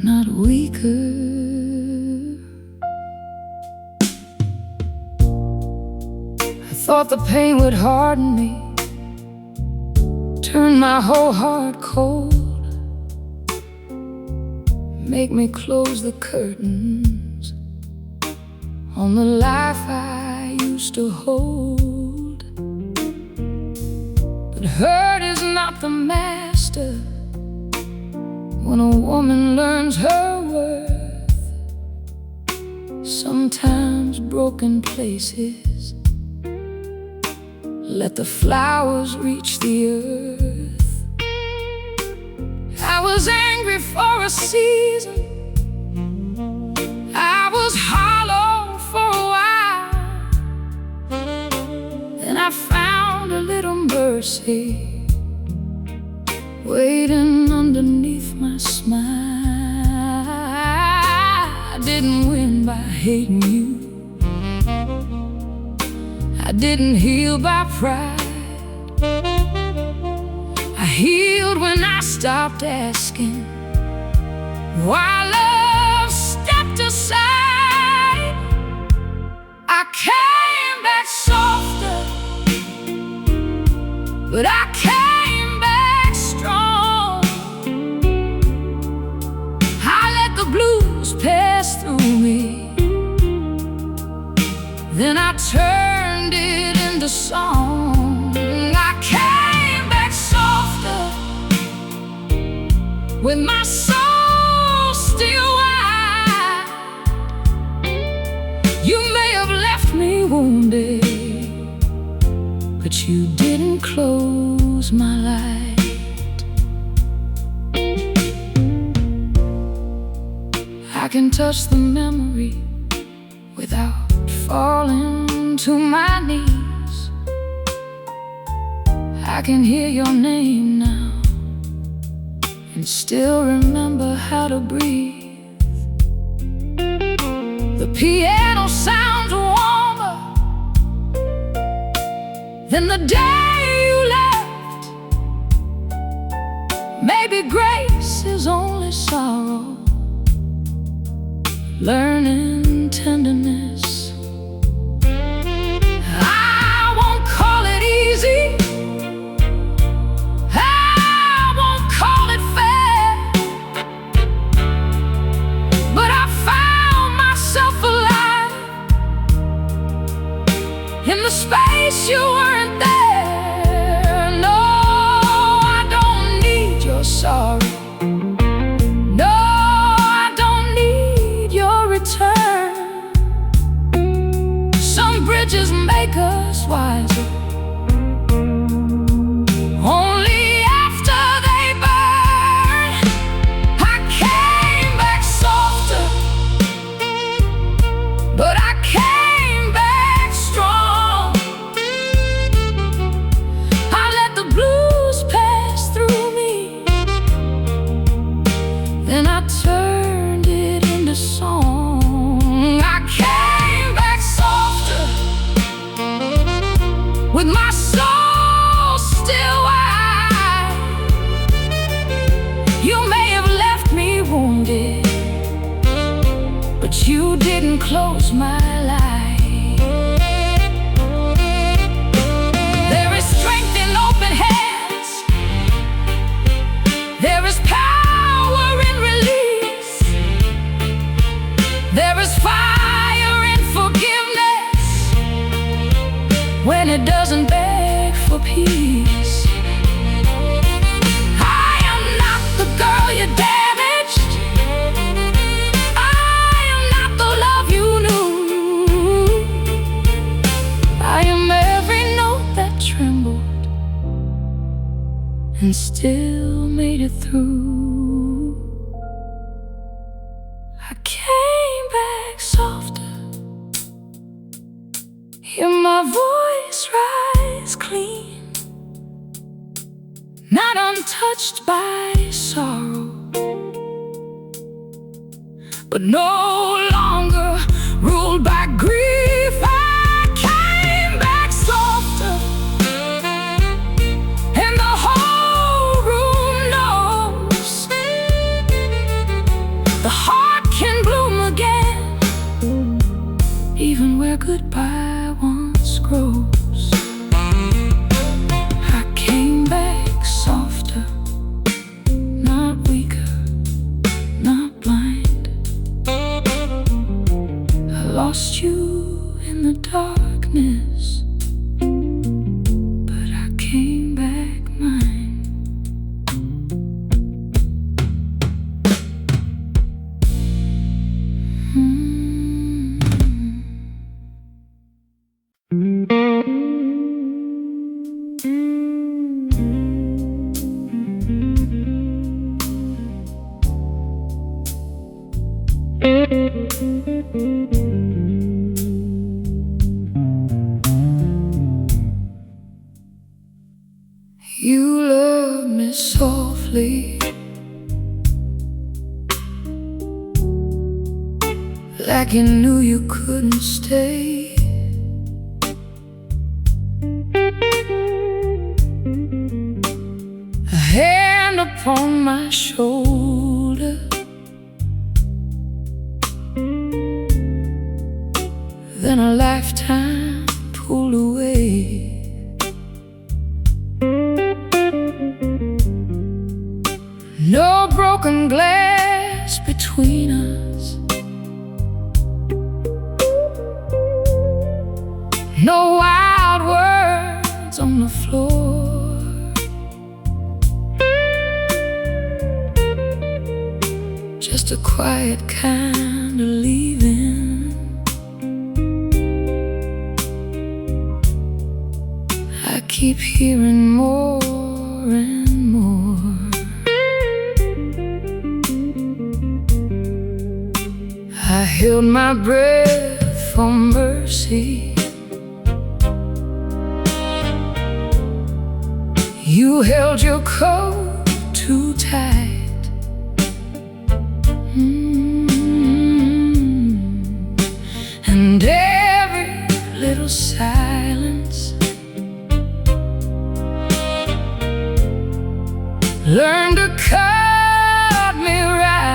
not weaker. I thought the pain would harden me, turn my whole heart cold, make me close the curtains on the life I used to hold. But hurt is not the master when a woman learns her worth. Sometimes broken places let the flowers reach the earth. I was angry for a season, I was hollow for a while. Then I found a little mercy waiting underneath my smile. I didn't win by hating you, I didn't heal by pride. I healed when I stopped asking why love stepped aside. I came back softer, but I came back strong. I let the blues pass through me, then I turned it into song. I came back softer, with my soul still wide. You may have left me wounded, but you didn't close my light. I can touch the memory without falling to my knees. I can hear your name now and still remember how to breathe. The piano sounds warmer than the day you left. Maybe grace is only sorrow, learning tenderness. I won't call it easy, I won't call it fair, but I found myself alive in the space you weren't there. No, I don't need your sorrow, no, I don't need your return. Some bridges make us wiser only after they burn. I came back softer, but I came back strong. I let the blues pass through me, then I turned it into song. I came back softer, with my soul still wide. You may have left me wounded, but you didn't close my life. There is strength in open hands, there is power in release, there is fire in forgiveness when it doesn't beg for peace. I am not the girl you damaged, I am not the love you knew. I am every note that trembled and still made it through. I came back softer, hear my voice rise clean, not untouched by sorrow, but no longer ruled by grief. I came back softer, and the whole room knows goodbye once grows. I came back softer, not weaker, not blind. I lost you in the darkness, but I came back mine. You love me softly, like you knew you couldn't stay. A hand upon my shoulder, then a lifetime pulled away. No broken glass between us, no wild words on the floor. Just a quiet kind of leaving. I keep hearing more and more. I held my breath for mercy. You held your coat too tight. And every little silence learned to cut me right.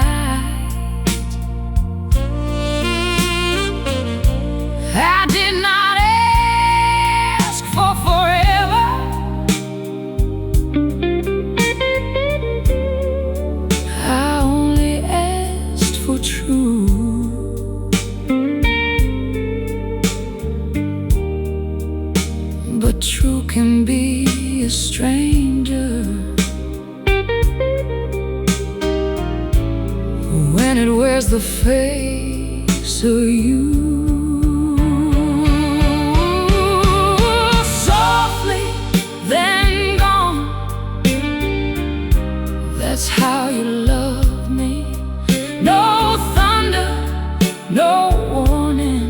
I did not ask for forever. I only asked for true. But true can be a stranger when it wears the face of you. That's how you love me. No thunder, no warning,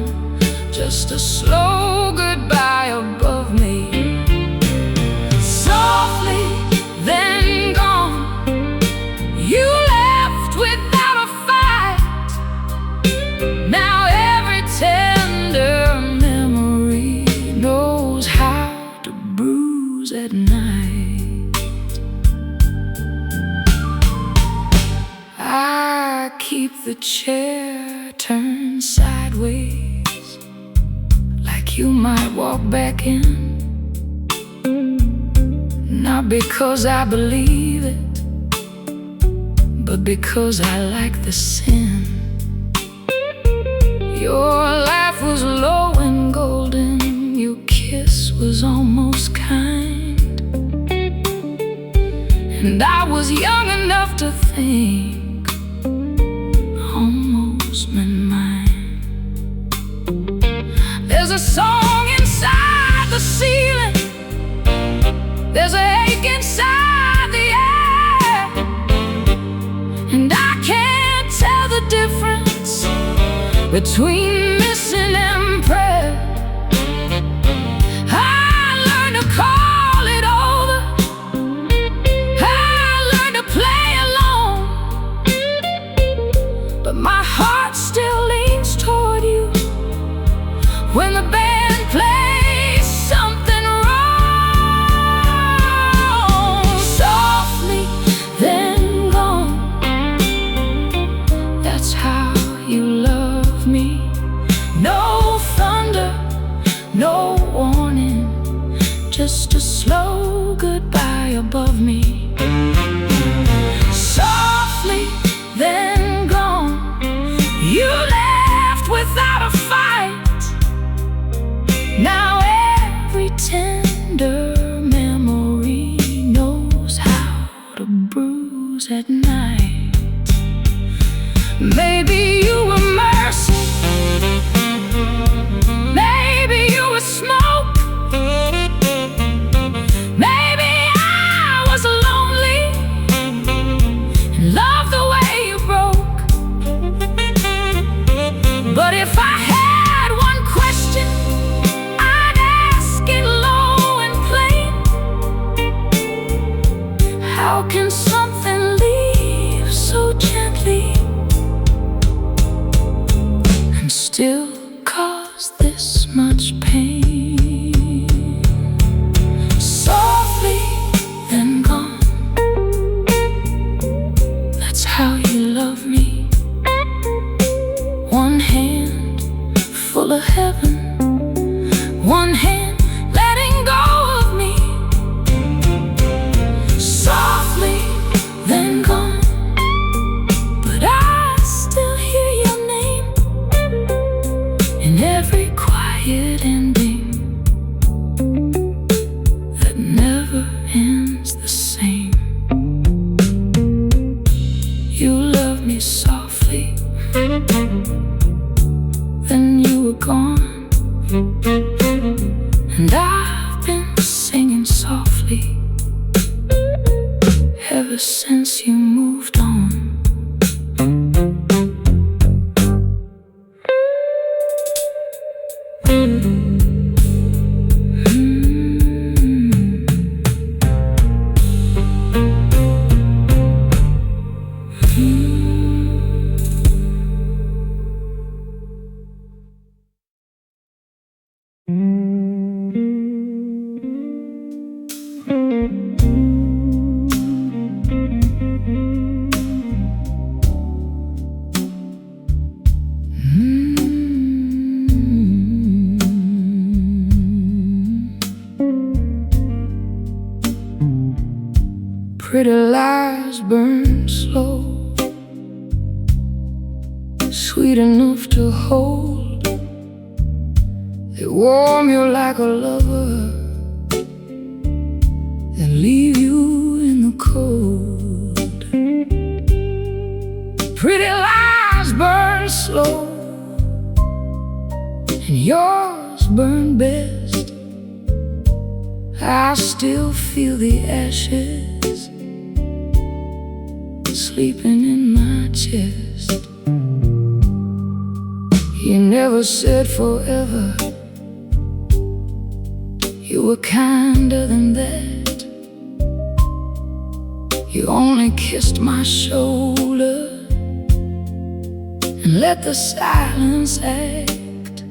just a slow goodbye above me. Softly, then gone. You left without a fight. Now every tender memory knows how to bruise at night. I keep the chair turned sideways, like you might walk back in. Not because I believe it, but because I like the sin. Your laugh was low and golden, your kiss was almost kind. And I was young enough to think almost meant mine. There's a song inside the ceiling, there's an ache inside the air, and I can't tell the difference between missing and prayer. I learned to call it over, I learned to play alone, but my heart still leans toward you when the band plays something wrong. Softly, then gone. That's how you love me. Maybe you were mercy, maybe you were smoke, maybe I was lonely and loved the way you broke. But if I had one question, I'd ask it low and plain. How can something leave so gently and still cause this much pain? Softly, then gone. That's how you love me. One hand full of heaven, one hand letting go of me. Softly, then gone, but I still hear your name in every quiet ending that never ends the same. You love me softly, then you were gone, and I've been singing softly ever since you moved on. Pretty lies burn slow, sweet enough to hold. They warm you like a lover and leave you in the cold. Pretty lies burn slow, and yours burn best. I still feel the ashes sleeping in my chest. You never said forever, you were kinder than that. You only kissed my shoulder and let the silence act.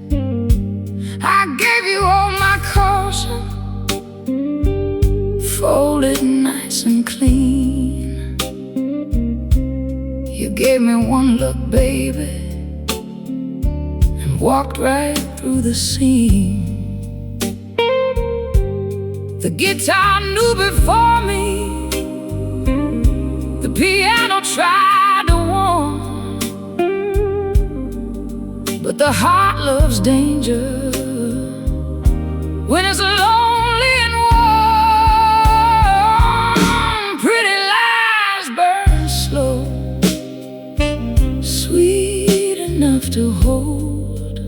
I gave you all my caution, folded nice and clean. You gave me one look, baby, and walked right through the scene. The guitar knew before me, the piano tried to warn, but the heart loves danger when it's lonely and warm. Pretty lies burn slow, sweet enough to hold.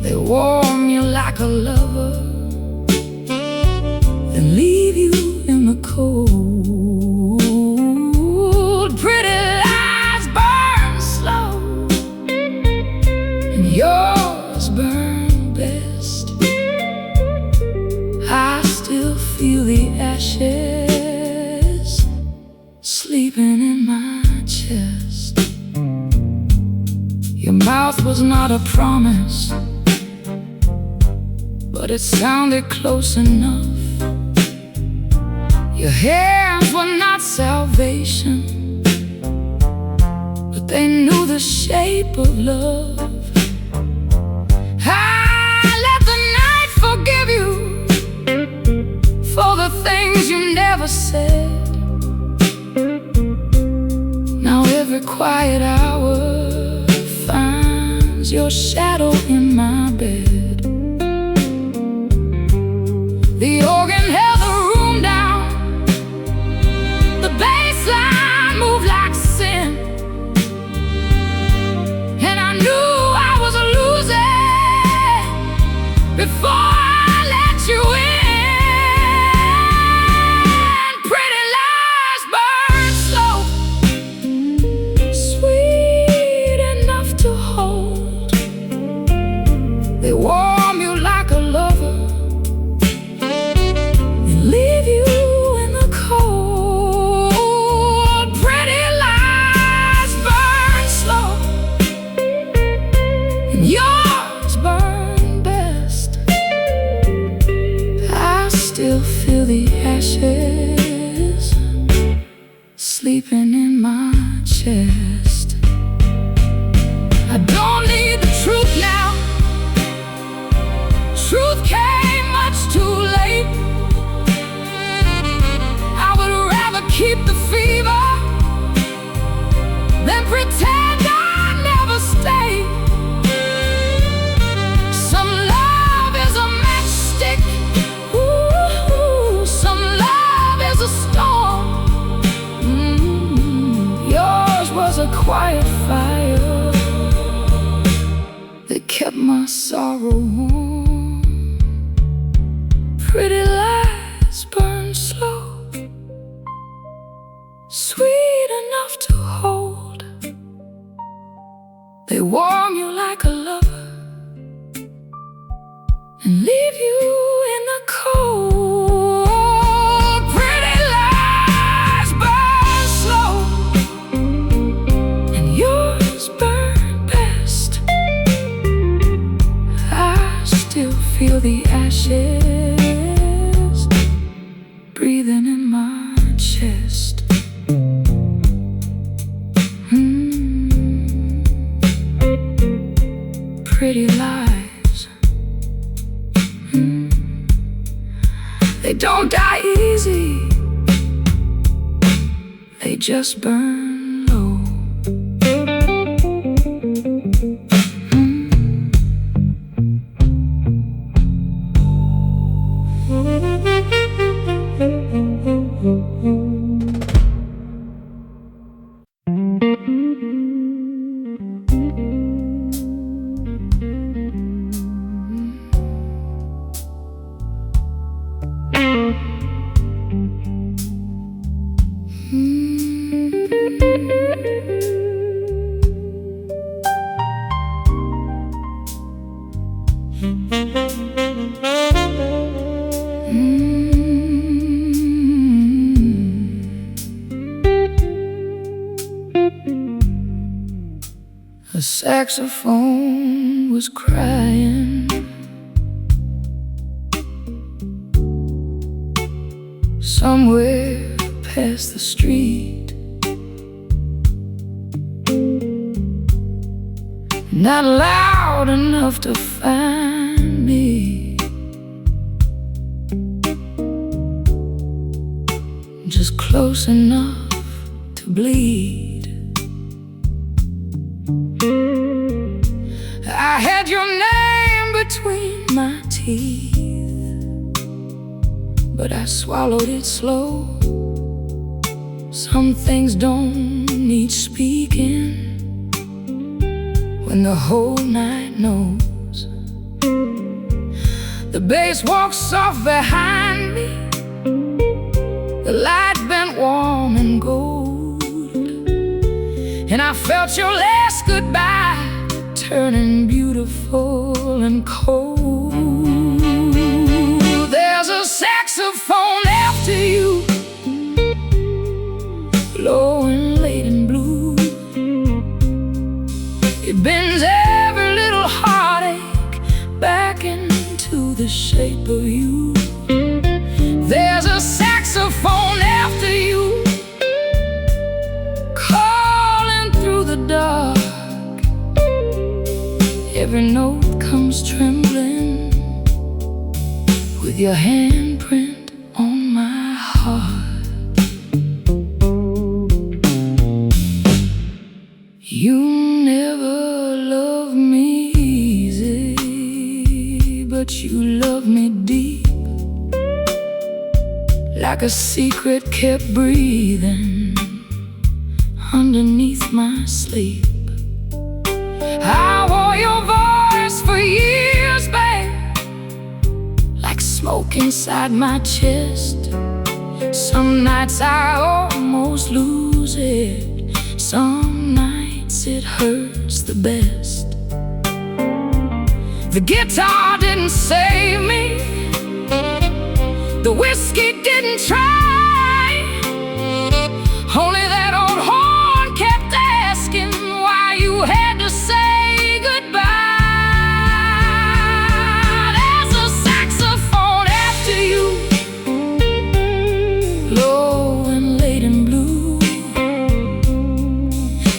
They warm you like a lover, then leave you in the cold. Pretty lies burn slow, and yours burn best. I still feel the ashes sleeping in my chest. Your mouth was not a promise, but it sounded close enough. Your hands were not salvation, but they knew the shape of love. I let the night forgive you for the things you never said. Now every quiet hour finds your shadow in my bed. The organ held the room down, the bass line moved like sin. chest. I don't need the truth now. Truth came much too late. I would rather keep the fever than pretend I never stayed. Some love is a matchstick. Ooh, some love is a storm. Yours was a quiet fire that kept my sorrow warm. Pretty lies burn slow, sweet enough to hold. They warm you like a lover and leave you in the cold. Pretty lies burn slow, and yours burn best. I still feel the ashes breathing in my chest. Pretty lies, they don't die easy, they just burn low. The saxophone was crying. Somewhere past the street, not loud enough to find me, just close enough to bleed. I had your name between my teeth, but I swallowed it slow. Some things don't need speaking when the whole night knows. The bass walks soft behind me, the light bent warm and gold, and I felt your last goodbye turning beautiful and cold. There's a saxophone after you, low and late and blue. It bends every little heartache back into the shape of you. There's a saxophone after you, calling through the dark. Every note comes trembling with your handprint on my heart. You never loved me easy, but you loved me deep, like a secret kept breathing underneath my sleep. I wore your voice for years, babe, like smoke inside my chest. Some nights I almost lose it, some nights it hurts the best. The guitar didn't save me, the whiskey didn't try, only that old horn kept asking why you had to say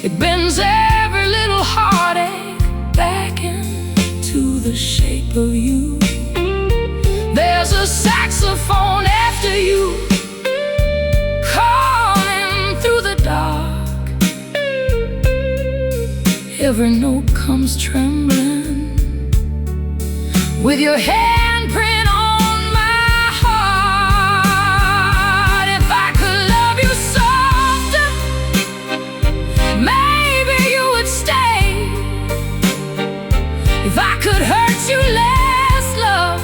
It bends every little heartache back into the shape of you. There's a saxophone after you, calling through the dark. Every note comes trembling with your handprint on my heart. If I could love you softer, maybe you would stay. If I could hurt you less, love,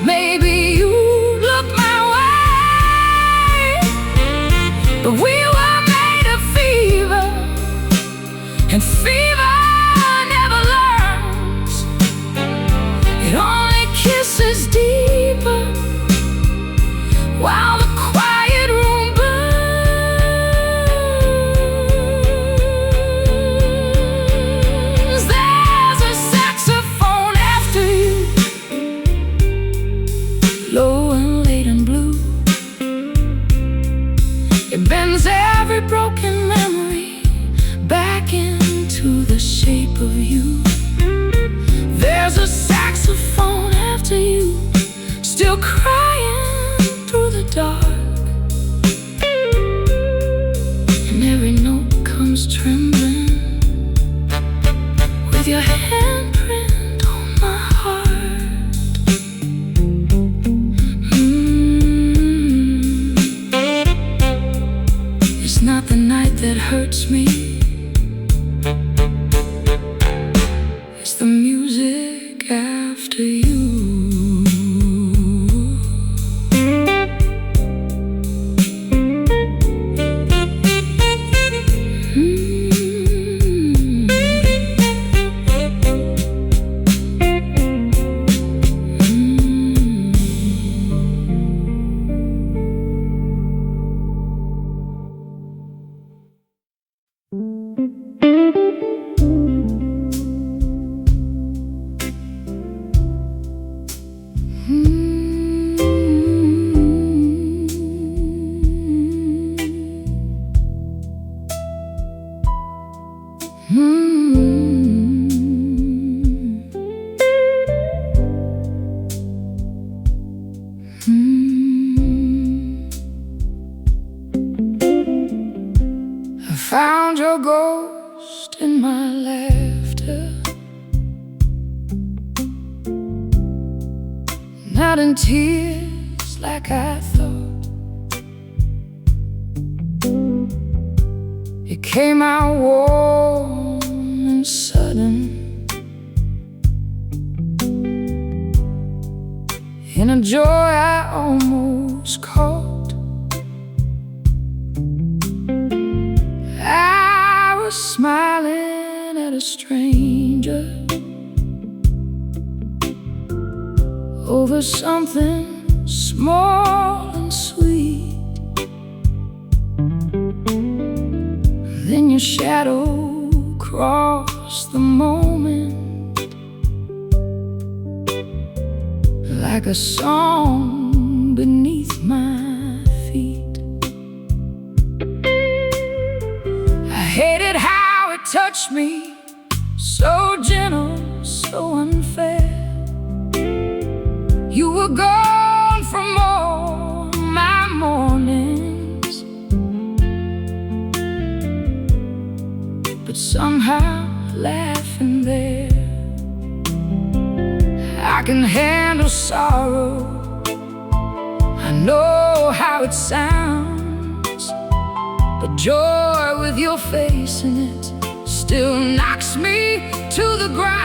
maybe you'd look my way. But we were made of fever, and fever never learns. It only kisses deeper while the quiet room burns. There's a saxophone after you, low and late and blue. It bends every broken memory back into the shape of you. There's a saxophone after you, still crying through the dark. And every note comes trembling with your handprint on my heart. It's not the night that hurts me, it's the music after you. I found your ghost in my laughter, not in tears like I thought. It came out warm and sudden, in a joy I almost caught. I was smiling at a stranger over something small and sweet. Then your shadow crossed the moment like a song beneath my feet. I hated how it touched me, so gentle, so unfair. You were gone from all my mornings, but somehow laughing there. I can handle sorrow, I know how it sounds, but joy with your face in it still knocks me to the ground.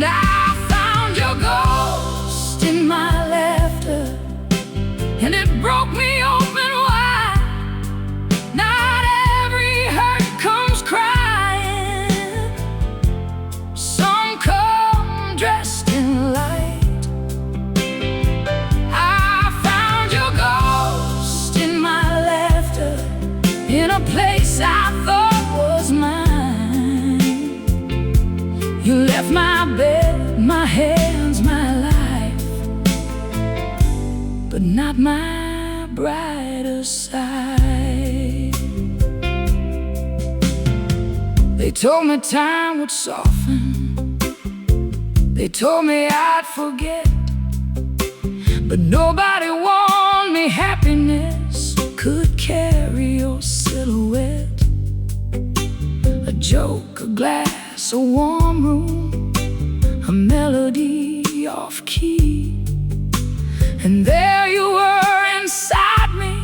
I found your ghost in my laughter, and it broke me open wide. Not every hurt comes crying, some come dressed in light. I found your ghost in my laughter, in a place I thought was mine. You left my bed, my hands, my life, but not my brighter side. They told me time would soften, they told me I'd forget, but nobody warned me happiness could carry your silhouette. A joke, a glass, a warm room, a melody off key, and there you were inside me,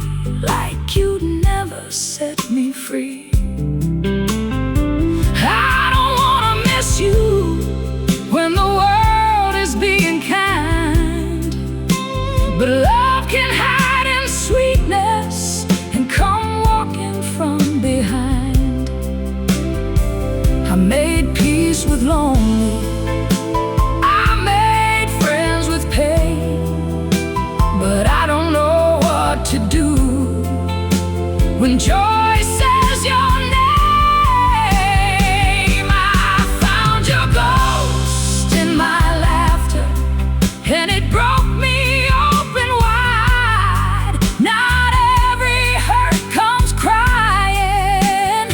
like you'd never set me free. I don't wanna miss you when the world is being kind, but love can hide in sweetness and come walking from behind. I made peace with lonely, I made friends with pain, but I don't know what to do when joy says your name. I found your ghost in my laughter, and it broke me open wide. Not every hurt comes crying,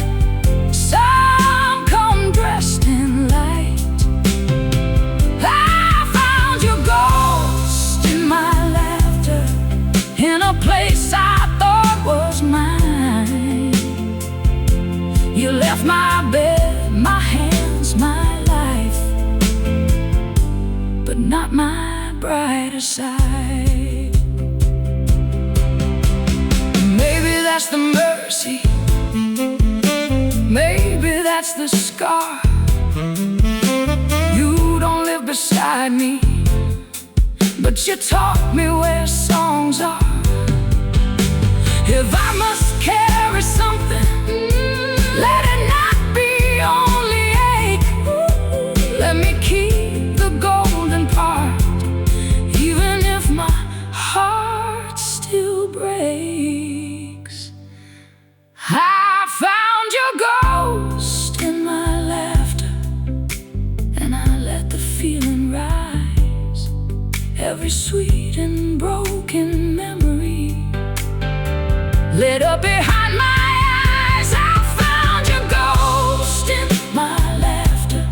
some come dressed in light. I found your ghost in my laughter, in a place I thought was mine. You left my bed, my hands, my life, but not my brighter side. Maybe that's the mercy, maybe that's the scar. You don't live beside me, but you taught me where songs are. If I must carry something, let it not be only ache. Let me keep the golden part, even if my heart still breaks. I found your ghost in my laughter, and I let the feeling rise. Every sweet and broken memory lit up behind my eyes. I found your ghost in my laughter,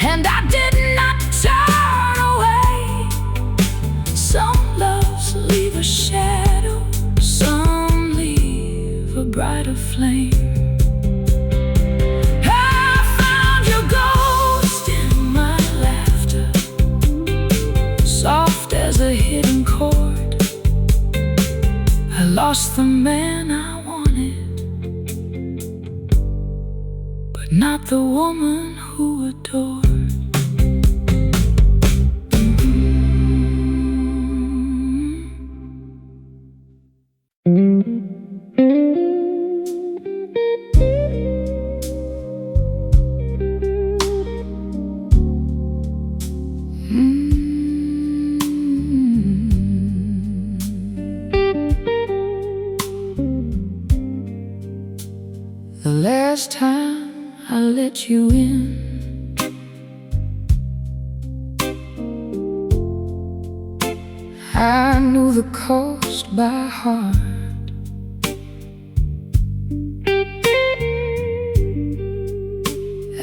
and I did not turn away. Some loves leave a shadow, some leave a brighter flame. I found your ghost in my laughter, soft as a hidden chord. I lost the man I wanted, but not the woman who adored. The last time I let you in, I knew the coast by heart.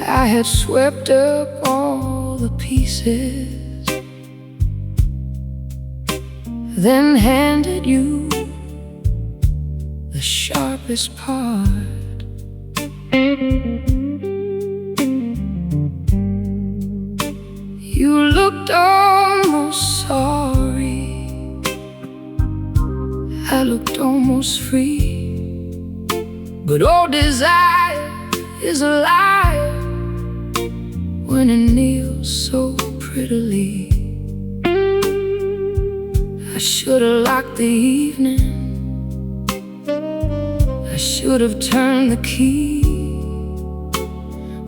I had swept up all the pieces, then handed you the sharpest part. You looked almost sorry, I looked almost free, but old desire is a liar when it kneels so prettily. I should have locked the evening, I should have turned the key,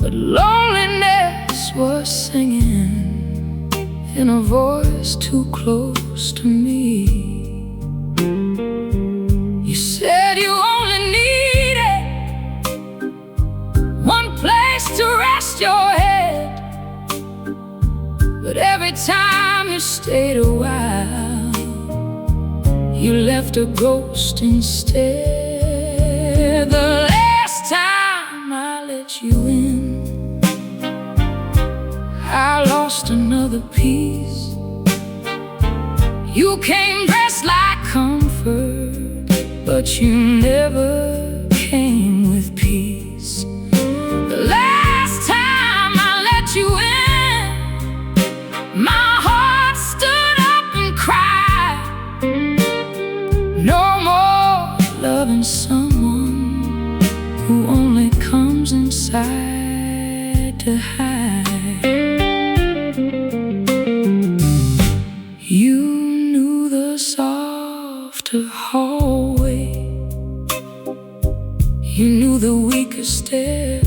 but loneliness was singing in a voice too close to me. You said you only needed one place to rest your head, but every time you stayed a while, you left a ghost instead. The last time I let you in, another piece. You came dressed like comfort, but you never came with peace. The last time I let you in, my heart stood up and cried. No more loving someone who only comes inside to hide. You knew the softer hallway, you knew the weaker stare,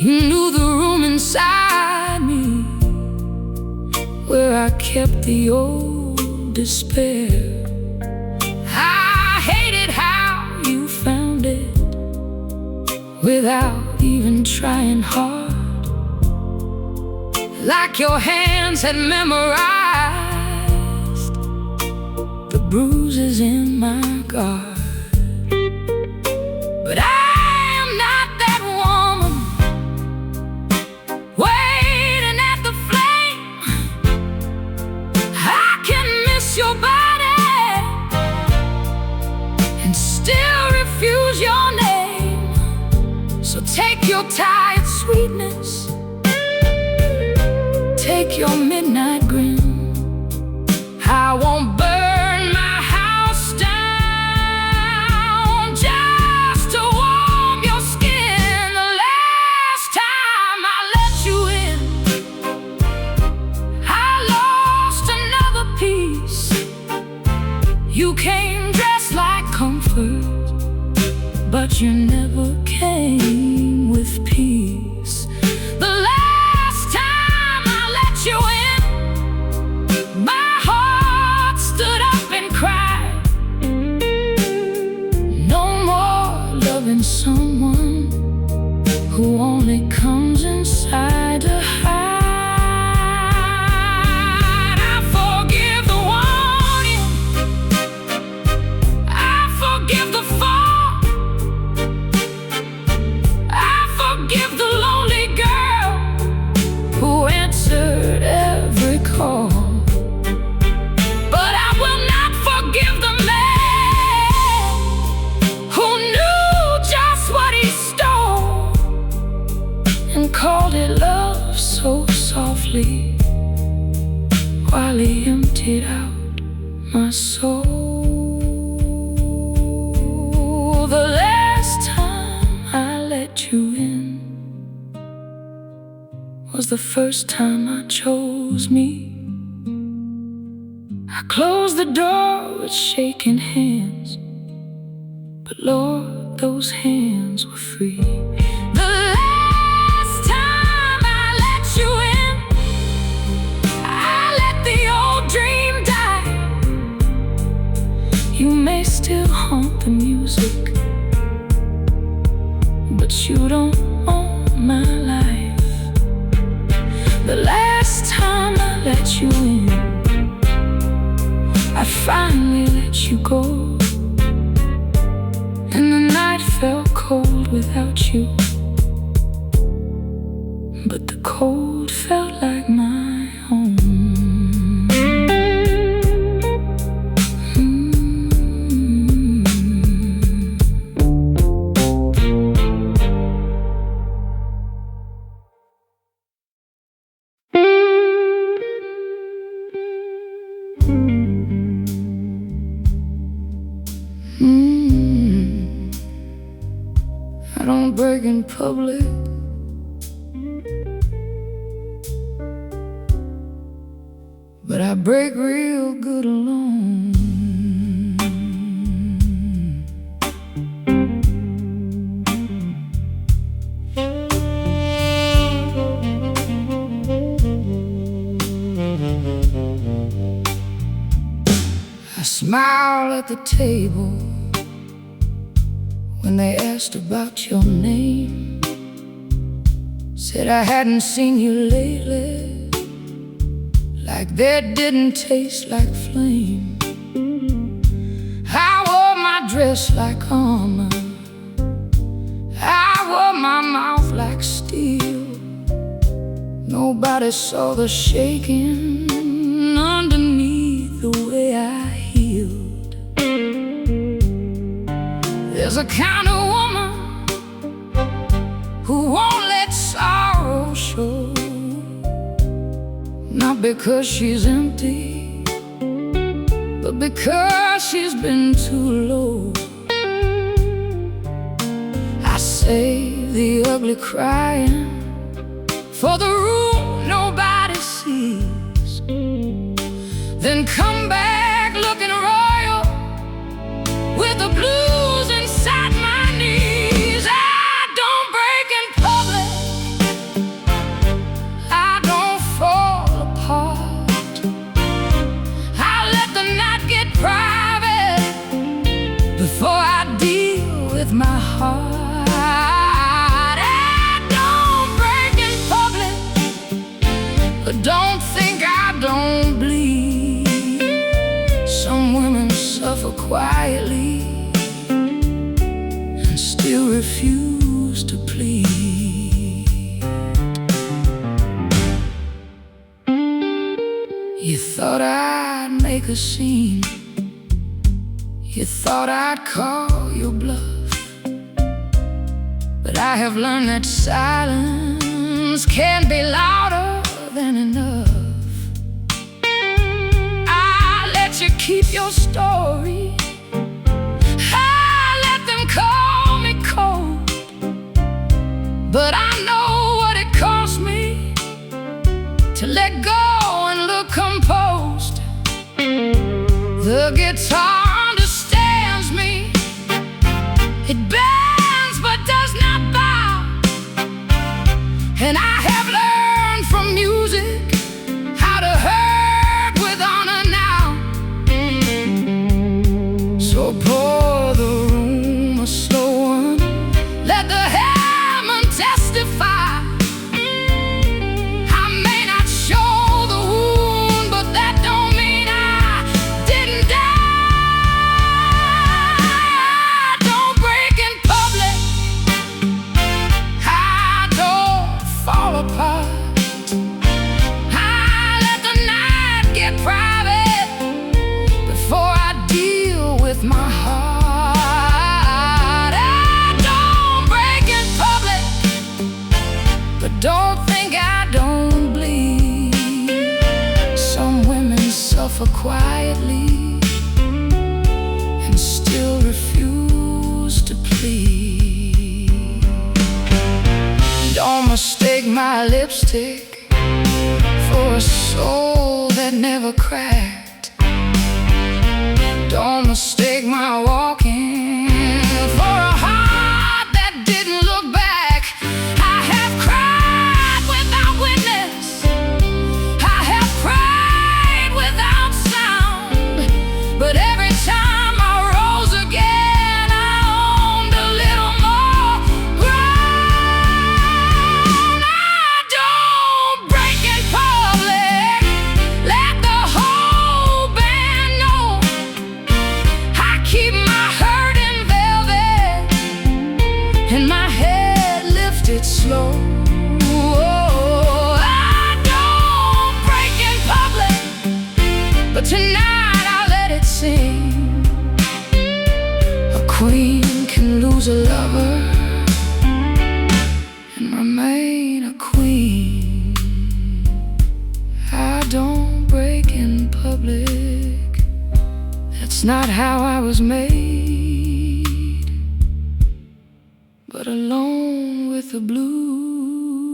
you knew the room inside me where I kept the old despair. I hated how you found it without even trying hard, like your hands had memorized the bruises in my guard. But I am not that woman waiting at the flame. I can miss your body and still refuse your name. So take your tired sweetness, take your midnight grin. I won't burn my house down just to warm your skin. The last time I let you in, I lost another piece. You came dressed like comfort, but you never came with peace. The last time I let you in, my heart stood up and cried. No more loving someone who only comes inside to hide. I forgive the warning, I forgive the fall, I forgive the lonely girl who answered every call. But I will not forgive the man who knew just what he stole and called it love so softly while he emptied out my soul. The last time I let you in was the first time I chose me. I closed the door with shaking hands, but Lord, those hands were free. The last time I let you in, I let the old dream die. You may still haunt the music, but you don't own my life. The last time I let you in, I finally let you go, and the night felt cold without you, but the cold felt like my home. I don't break in public, but I break real good alone. I smile at the table when they asked about your name. Said I hadn't seen you lately, like that didn't taste like flame. I wore my dress like armor, I wore my mouth like steel. No Nobody saw the shaking underneath the way I healed. There's a kind of woman who won't let sorrow show, not because she's empty, but because she's been too low. I save the ugly crying for the room nobody sees, then come back looking royal with the blues inside my knees. I don't break in public, I don't fall apart. I let the night get private before I deal with my heart. Don't think I don't bleed. Some women suffer quietly and still refuse to plead. You thought I'd make a scene, you thought I'd call your bluff, but I have learned that silence can be louder than enough. I let you keep your story, I let them call me cold, but I know what it cost me to let go and look composed. The guitar understands me, it bends but does not bow, and I have learned from music how to hurt with honor now. So pour the room a slow one, let the Hammond testify. I may not show the wound, but that don't mean I didn't die. I don't break in public, I don't fall apart. Private before I deal with my heart. I don't break in public, but don't think I don't bleed. Some women suffer quietly and still refuse to plead. Don't mistake my lipstick for a soul that never cracked. Don't mistake my walking for a heart that didn't look back. I have cried without witness, I have prayed without sound, but every time I rose again, I owned a little more ground. I don't break in public, let the whole band know. I keep my hurt in velvet and my head lifted slow. Oh, I don't break in public, but tonight I'll let it sing. A queen can lose a lover and remain a queen. I don't break in public, that's not how I was made. But alone with the blues,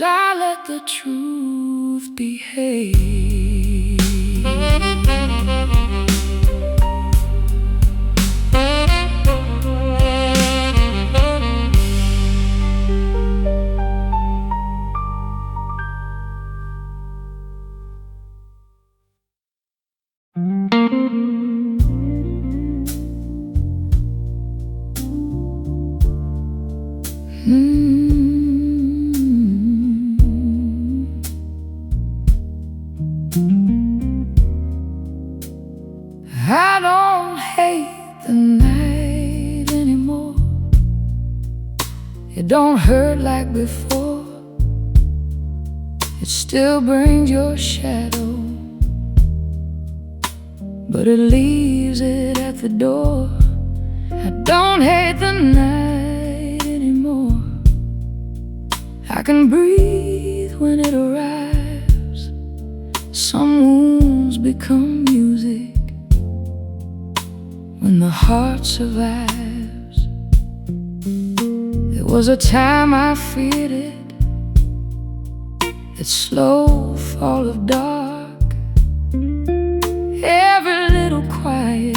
I let the truth behave. I don't hate the night anymore. It don't hurt like before. It still brings your shadow, but it leaves it at the door. I don't hate the night anymore. I can breathe when it arrives. Some wounds become music when the heart survives. There was a time I feared it, that slow fall of dark. Every little quiet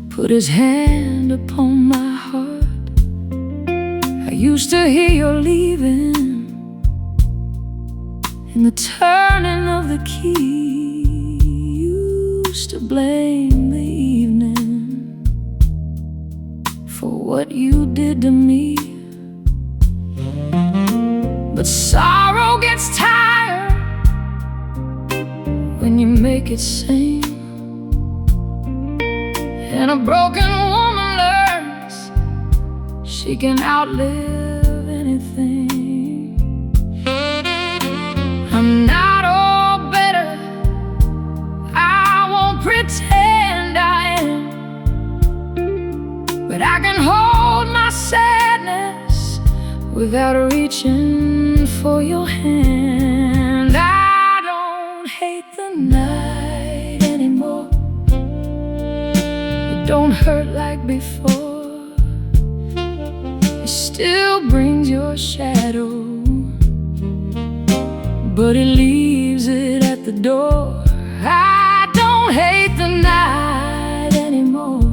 put his hand upon my heart. I used to hear you're leaving in the turning of the key. Used to blame the evening for what you did to me. But sorrow gets tired when you make it sing, and a broken woman learns she can outlive anything. I'm not all better, I won't pretend I am, but I can hold my sadness without reaching for your hand. I don't hate the night anymore. It don't hurt like before. It still brings your shadow, but it leaves it at the door. I don't hate the night anymore.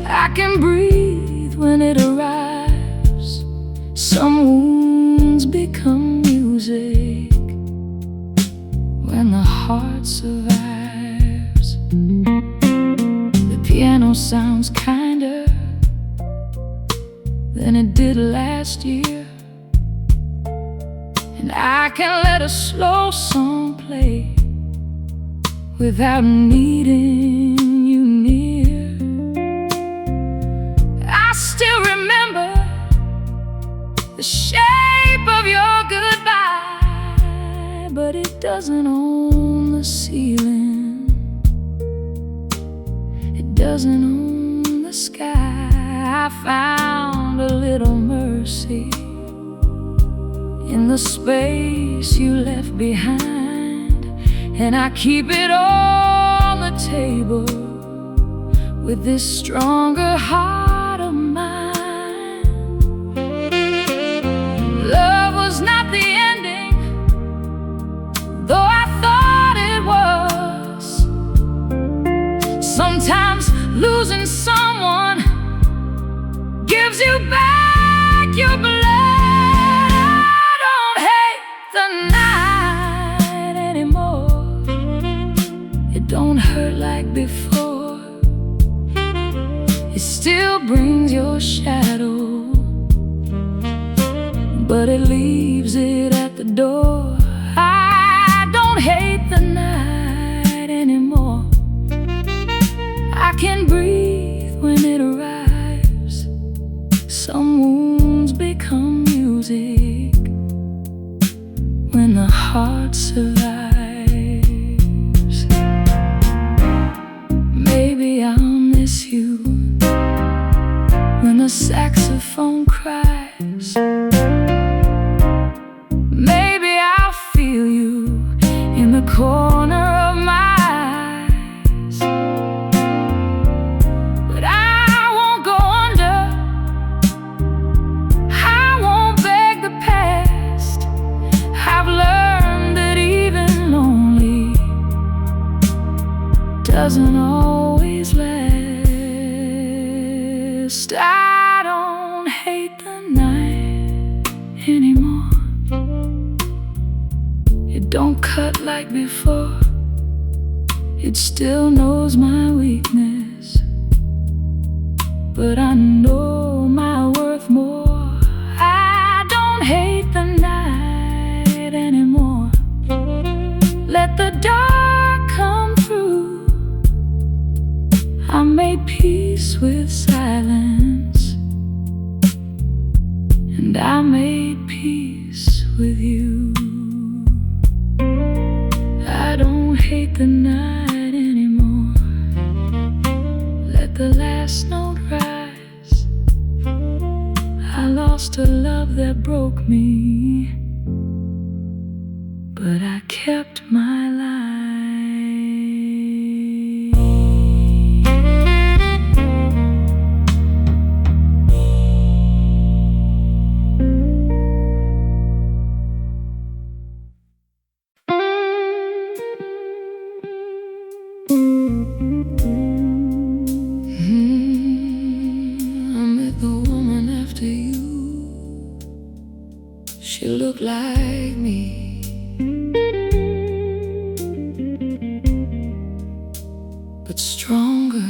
I can breathe when it arrives. Some wounds become music when the heart survives. The piano sounds kinder than it did last year, and I can let a slow song play without needing you near. I still remember the shape of your goodbye, but it doesn't own the ceiling. It doesn't own the sky. I found a little mercy in the space you left behind, and I keep it on the table with this stronger heart of mine. Love was not the ending, though I thought it was. Sometimes losing someone gives you back your blood. I don't hate the night anymore. It don't hurt like before. It still brings your shadow, but it leaves it at the door. I don't hate the night anymore. I can breathe when it arrives. Some wounds become music when the heart survives. Maybe I'll miss you when the saxophone cries. Maybe I'll feel you in the corner of my eyes, but I won't go under. I won't beg the past. I've learned that even lonely doesn't always last. I don't hate the night anymore. It don't cut like before. It still knows my weakness, but I know my worth more. I don't hate the night anymore. Let the dark come through. I made peace with silence, and I made peace with you. I don't hate the night anymore. Let the last note rise. I lost a love that broke me, but I kept my life. I met the woman after you. She looked like me, but stronger.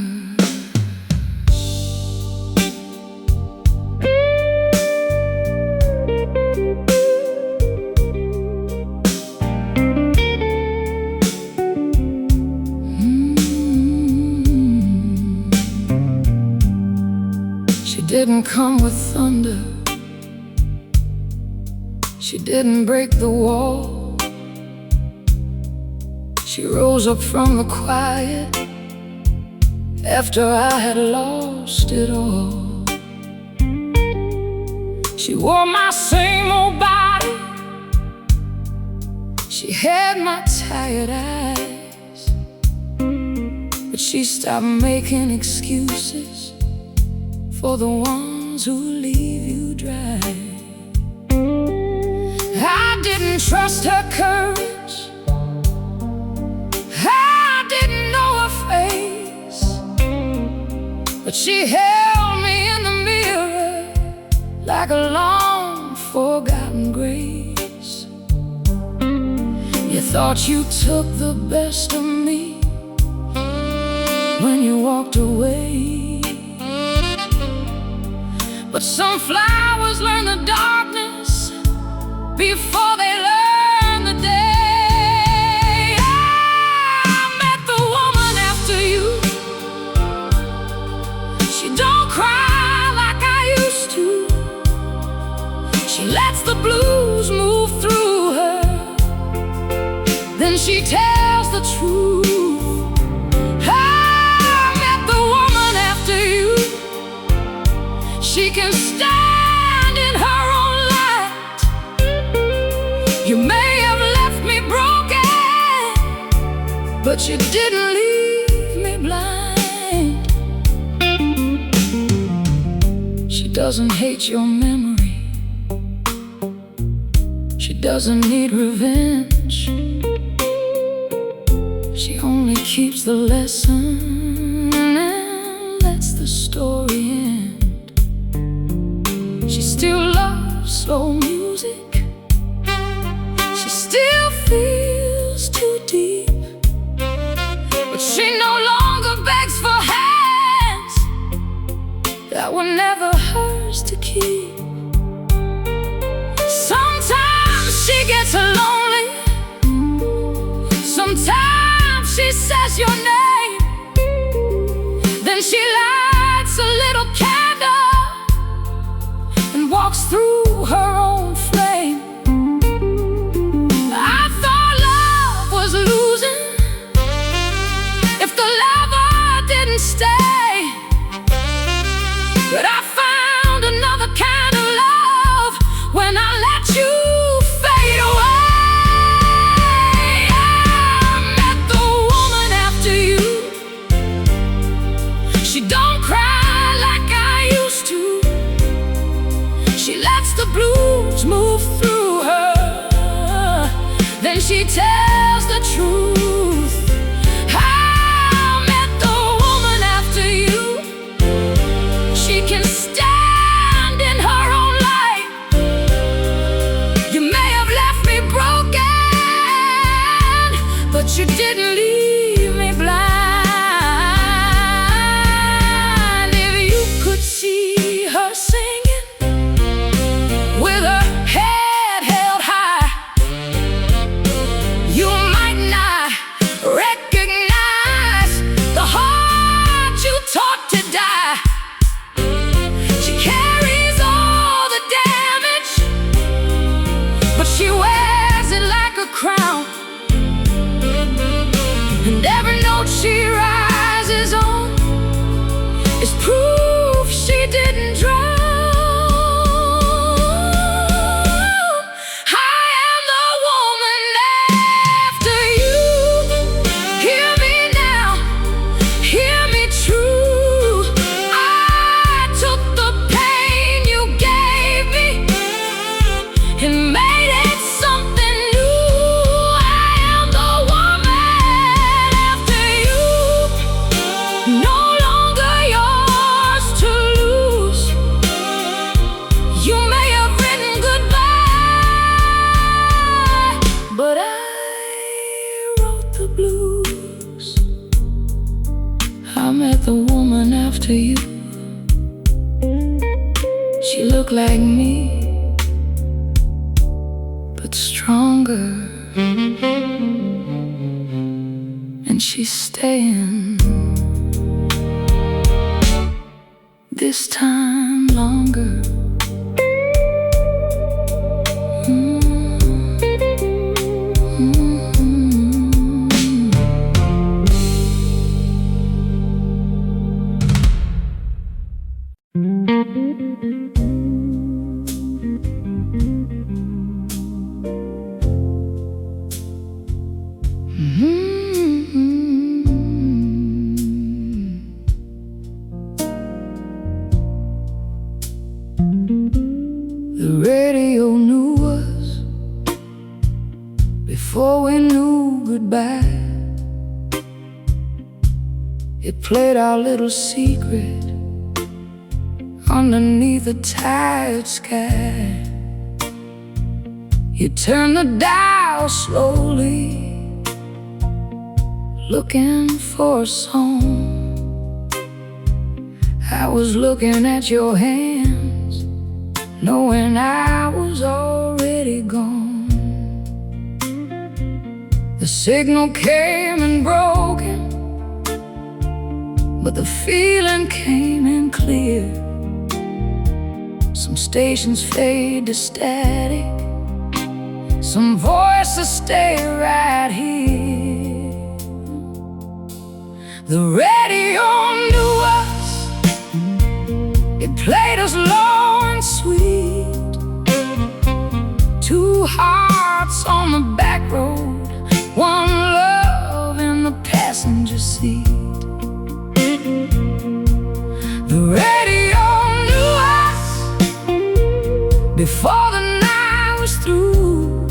She didn't come with thunder. She didn't break the wall. She rose up from the quiet after I had lost it all. She wore my same old body. She had my tired eyes, but she stopped making excuses for the ones who leave you dry. I didn't trust her courage. I didn't know her face, but she held me in the mirror like a long forgotten grace. You thought you took the best of me when you walked away, but some flowers learn the darkness before they learn the day. I met the woman after you. She don't cry like I used to. She lets the blues move through her, then she tells the truth. I met the woman after you. She can stand in her own light. You may have left me broken, but you didn't leave me blind. She doesn't hate your memory. She doesn't need revenge. She only keeps the lesson and lets the story end. She still loves slow music. She still feels too deep, but she no longer begs for hands that were never hers to keep. Sometimes she gets lonely. Sometimes she says your name. Then she lights a little candle and walks through her own flame. I thought love was losing if the lover didn't stay, but I found another kind of love when I let you fade away. I met the woman after you. She don't cry like I used to. She lets the blues move through her, then she tells the truth. I met the woman after you. She can stand in her own light. You may have left me broken, but you didn't leave me blind. If you could see her singing with her head held high, you She looked like me, but stronger. And she's staying this time longer. The radio knew us before we knew goodbye. It played our little secret underneath a tired sky. You turned the dial slowly, looking for a song. I was looking at your hands, knowing I was already gone. The signal came in broken, but the feeling came in clear. Some stations fade to static, some voices stay right here. The radio knew us, it played us low and sweet. Two hearts on the back road, one love in the passenger seat. The radio knew us before the night was through.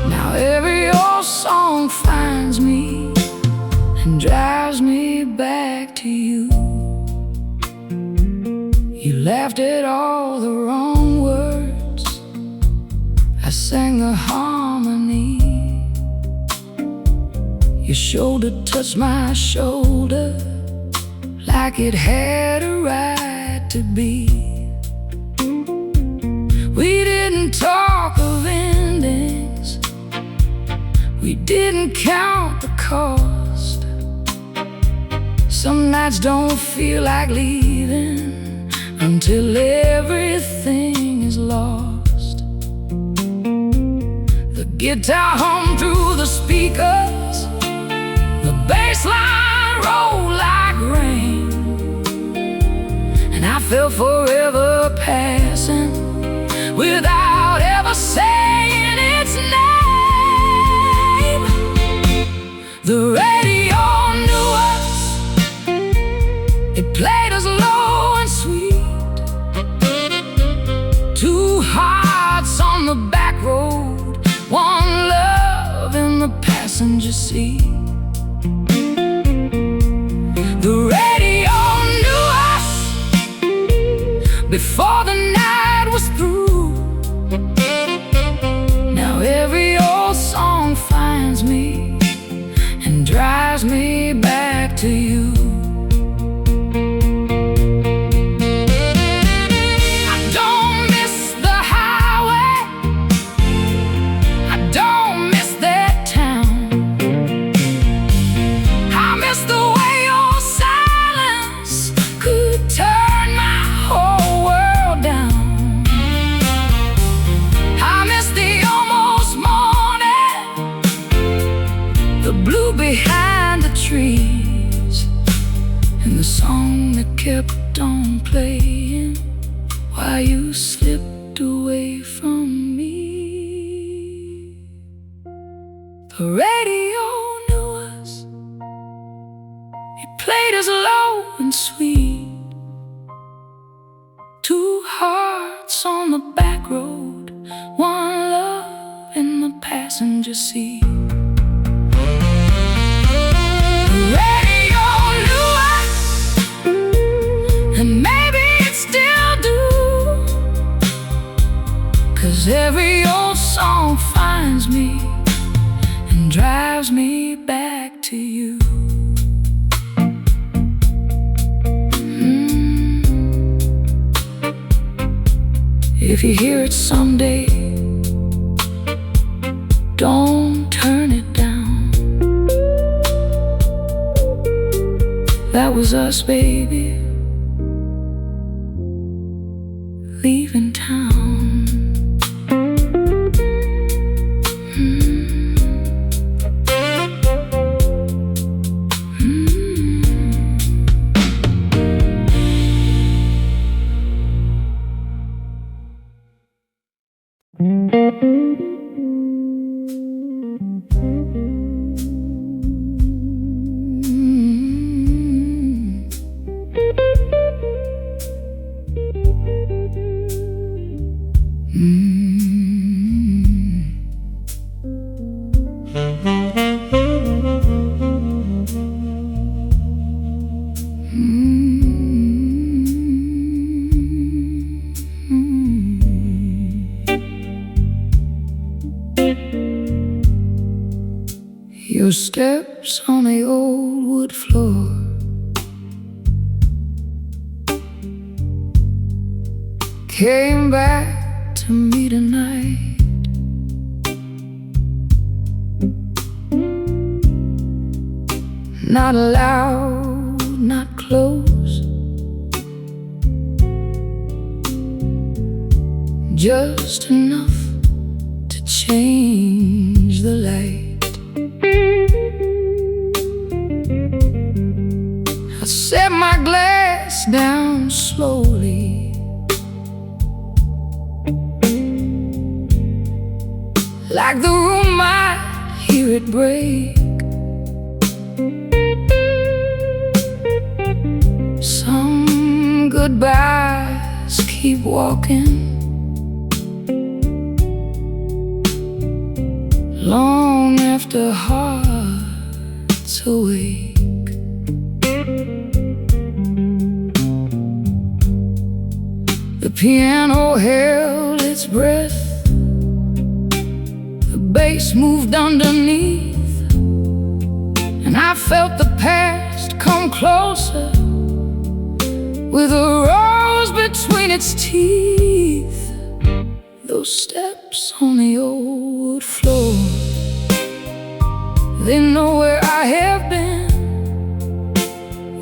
Now every old song finds me and drives me back to you. You laughed at all the wrong words, I sang the harmony. Your shoulder touched my shoulder like it had a right to be. We didn't talk of endings, we didn't count the cost. Some nights don't feel like leaving until everything is lost. The guitar hummed through the speakers, the bass line rolled like rain, and I felt forever passing without ever saying its name. The radio knew us, it played us low and sweet. Two hearts on the back road, one love in the passenger seat. The radio knew us before the night was through. Now every old song finds me and drives me back to you. I don't miss the highway, I don't miss that town. I miss the way your silence could turn my whole world down. I miss the almost morning, the blue behind the trees, and the song that kept on playing while you slipped away from me. The radio knew us, it played us low and sweet. Two hearts on the back road, one love in the passenger seat. The radio knew us, and maybe it still do, 'cause every old song finds me and drives me back to you. If you hear it someday, don't turn it down. That was us, baby, leaving town. Your steps on the old wood floor, came back to me tonight. Not loud, not close, just enough to change the light. I set my glass down slowly, like the room might hear it break. Some goodbyes keep walking, long after hearts awake. The piano held its breath, the bass moved underneath, and I felt the past come closer with a rose between its teeth. Those steps on the old wood floor, they know where I have been.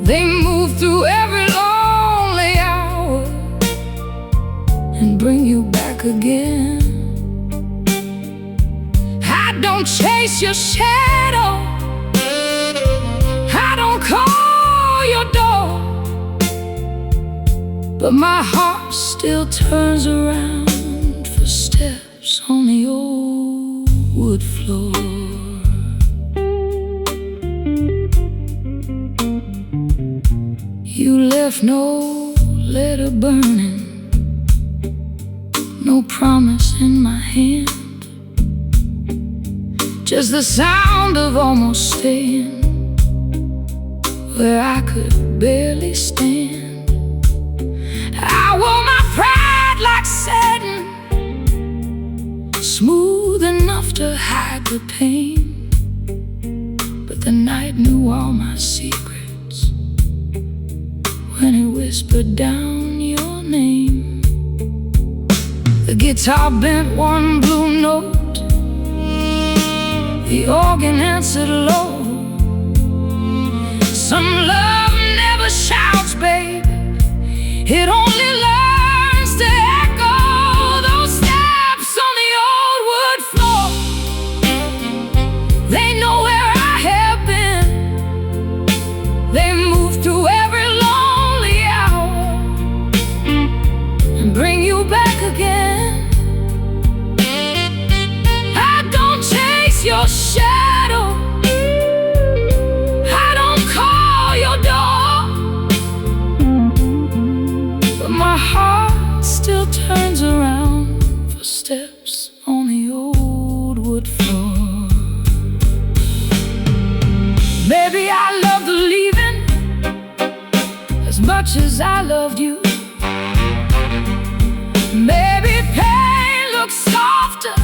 They move through every lonely hour and bring you back again. I don't chase your shadow, I don't call your door, but my heart still turns around for steps on the old wood floor. You left no letter burning, no promise in my hand, just the sound of almost staying where I could barely stand. I wore my pride like satin, smooth enough to hide the pain, but the night knew all my secrets when it whispered down your name. The guitar bent one blue note, the organ answered low. Some love never shouts, baby, it only learns to echo. Those steps on the old wood floor, they know where I have been. They move through every lonely hour and bring you back again. I don't chase your shadow, I don't call your door, but my heart still turns around for steps on the old wood floor. Baby, I love the leaving as much as I loved you. Maybe pain looks softer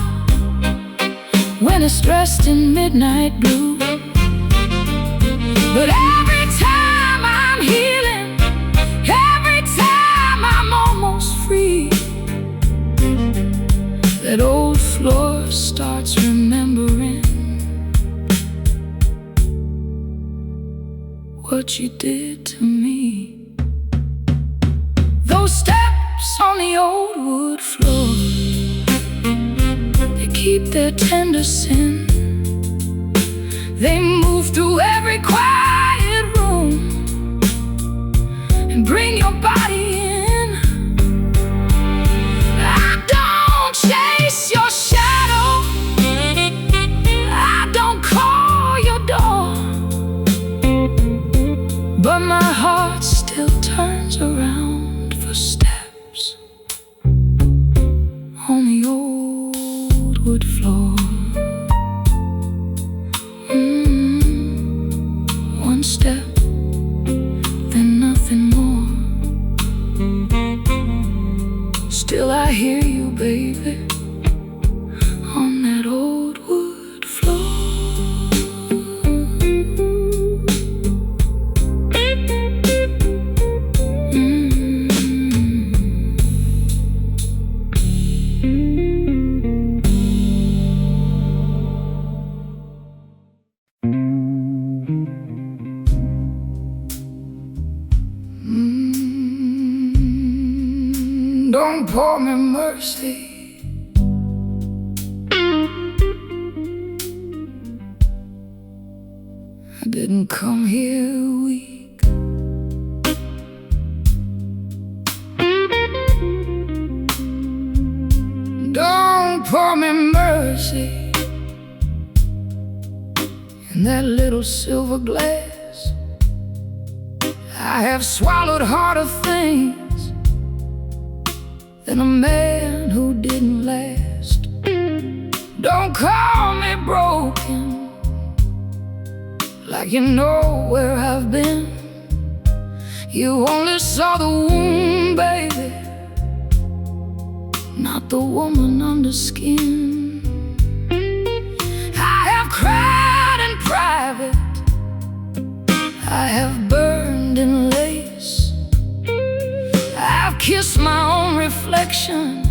when it's dressed in midnight blue, but every time I'm healing, every time I'm almost free, what you did to me. Those steps on the old wood floor, they keep their tender sin. They move through every quiet room and bring your body in. I don't chase your shadow, I don't call your door, but my heart still turns around for steps on the old wood floor. One step, then nothing more. Still I hear you, baby, on that old wood floor. Don't pour me mercy. I didn't come here weak. Don't pour me mercy in that little silver glass. I have swallowed harder things than a man who didn't last. Don't call me broken, like you know where I've been. You only saw the wound, baby, not the woman under skin. I have cried in private, I have burned in lace, I've kissed my own reflection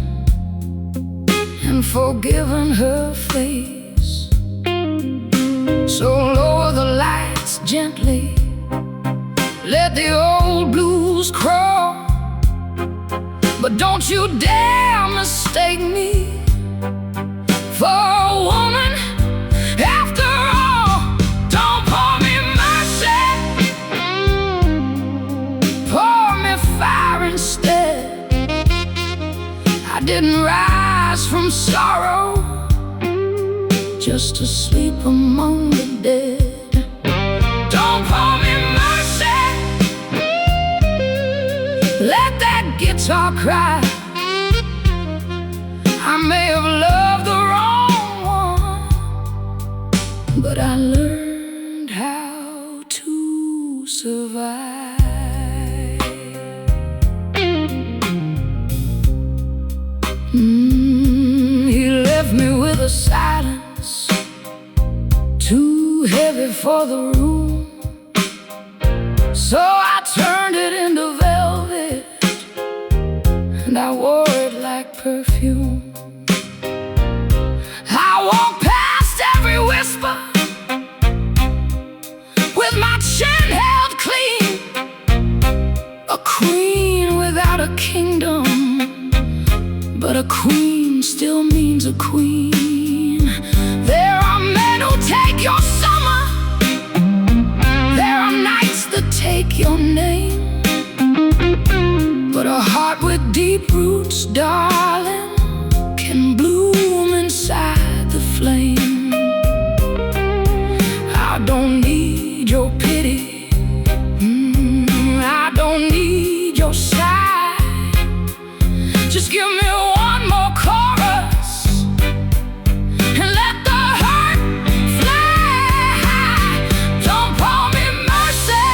and forgiven her face. So lower the lights gently, let the old blues crawl, but don't you dare mistake me for a woman after all. Don't pour me mercy, pour me fire instead. I didn't rise from sorrow just to sleep among the dead. Don't pour me mercy, let that guitar cry. I may have loved the wrong one, but I learned how to survive. He left me with a silence too heavy for the room, so I turned it into velvet and I wore it like perfume. I walked past every whisper with my chin held clean. A queen without a kingdom, but a queen still means a queen. There are men who take your summer, there are nights that take your name, but a heart with deep roots, darling, can bloom inside the flame. I don't need your pity, I don't need your sigh. Just give me one more chorus and let the hurt fly high. Don't pour me mercy,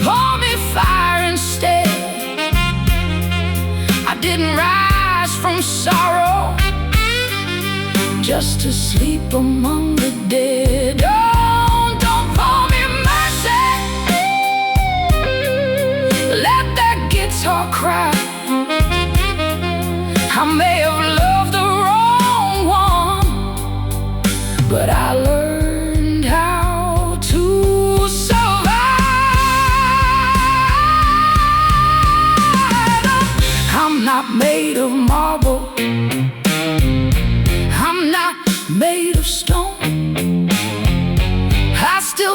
pour me fire instead. I didn't rise from sorrow just to sleep among the dead. Oh, don't pour me mercy, let that guitar cry. I may have loved the wrong one, but I learned how to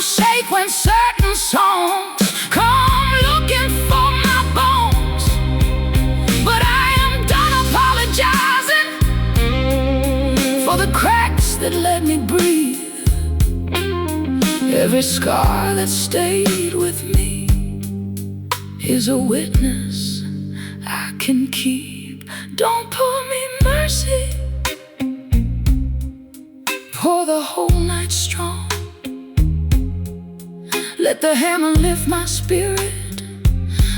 still shake when certain songs come looking for my bones. But I am done apologizing for the cracks that let me breathe. Every scar that stayed with me is a witness I can keep. Don't pour me mercy, pour the whole night strong. Let the hammer lift my spirit,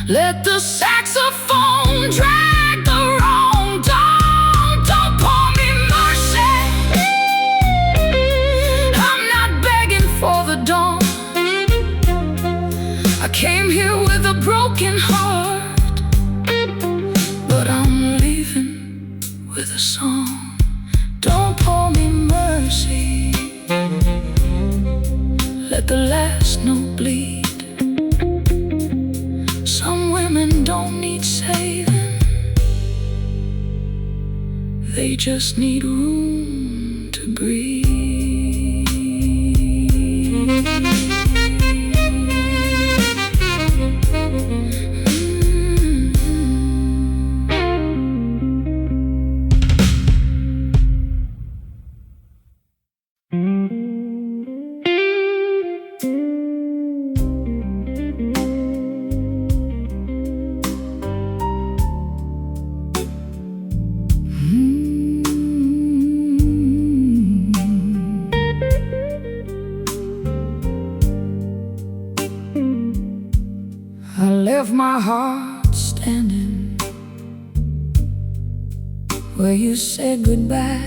let the saxophone drag the wrong. Don't pour me mercy, I'm not begging for the dawn. I came here with a broken heart, but I'm leaving with a song. Don't pour me mercy, let the last note bleed. Some women don't need saving, they just need room to breathe. I left my heart standing where you said goodbye,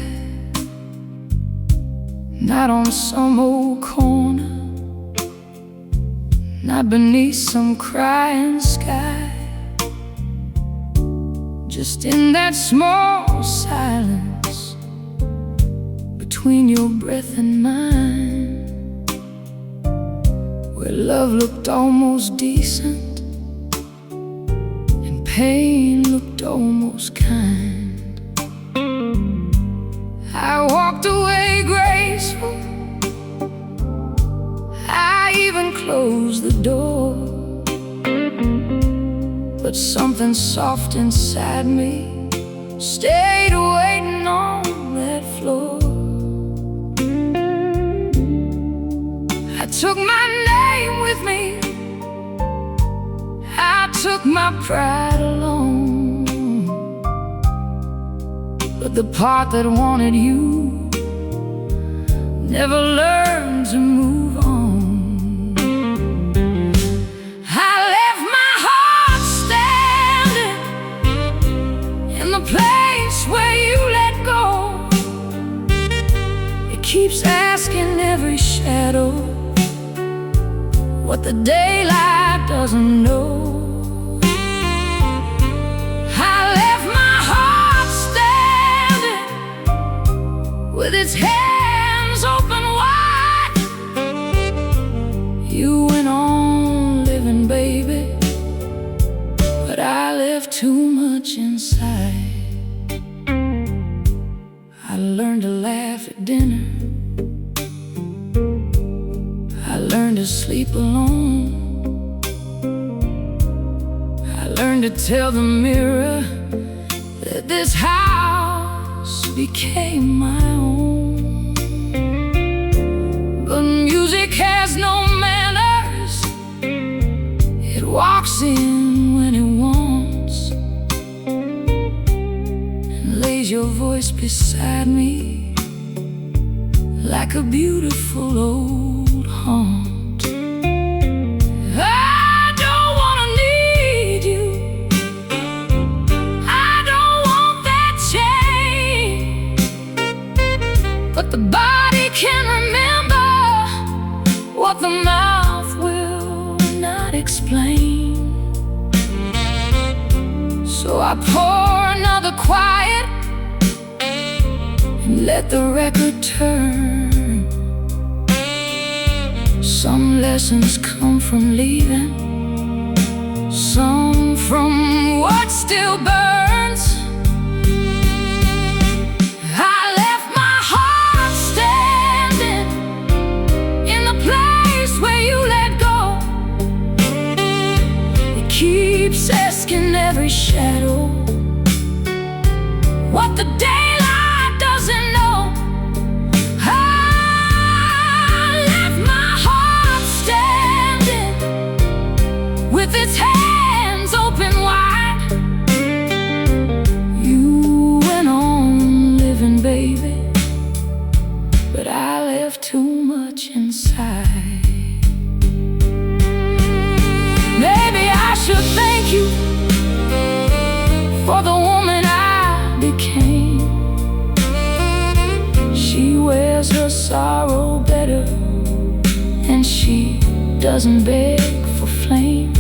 not on some old corner, not beneath some crying sky, just in that small silence between your breath and mine, where love looked almost decent, pain looked almost kind. I walked away graceful, I even closed the door, but something soft inside me stayed waiting on that floor. I took my name with me, I took my pride along, but the part that wanted you never learned to move on. I left my heart standing in the place where you let go. It keeps asking every shadow what the daylight doesn't know. With its hands open wide, you went on living, baby, but I left too much inside. I learned to laugh at dinner, I learned to sleep alone, I learned to tell the mirror that this house became my own. But music has no manners, it walks in when it wants and lays your voice beside me like a beautiful old haunt. The body can remember what the mouth will not explain. So I pour another quiet and let the record turn. Some lessons come from leaving, some from what still burns. I left my heart standing in the place where every shadow, what the daylight doesn't know. I left my heart standing with its hands open wide. You went on living, baby, but I left too much inside. Maybe I should thank you for the woman I became. She wears her sorrow better, and she doesn't beg for flame.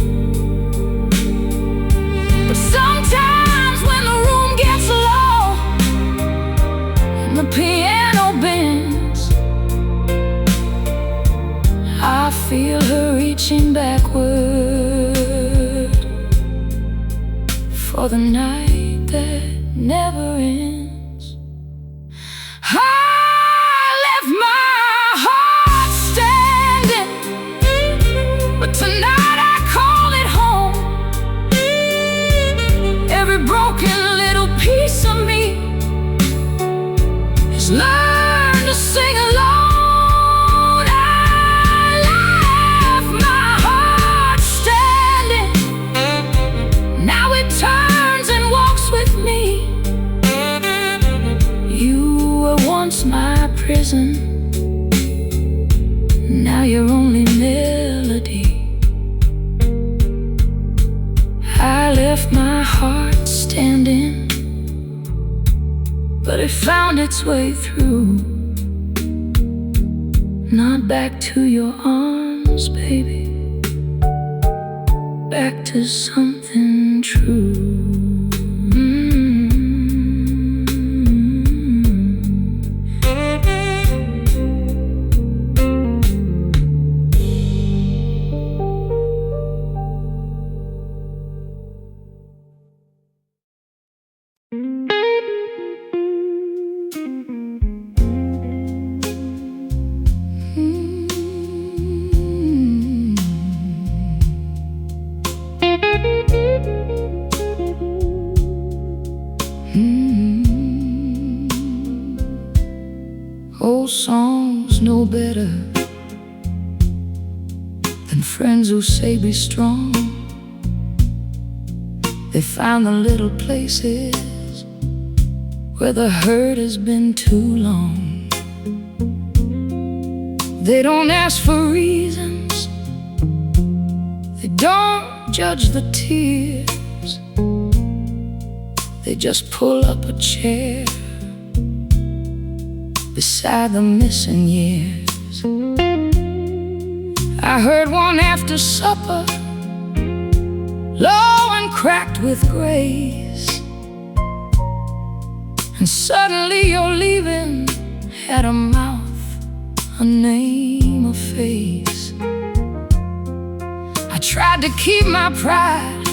But sometimes when the room gets low and the piano bends, I feel her reaching backward for the night that never ends. I left my heart standing, but tonight I call it home. Every broken little piece of me has learned to sing alone. My prison, now you're only melody. I left my heart standing, but it found its way through, not back to your arms, baby, back to something true. Old songs know better than friends who say be strong. They found the little places where the hurt has been too long. They don't ask for reasons, they don't judge the tears. They just pull up a chair beside the missing years. I heard one after supper, low and cracked with grace, and suddenly your leaving had a mouth, a name, a face. I tried to keep my pride,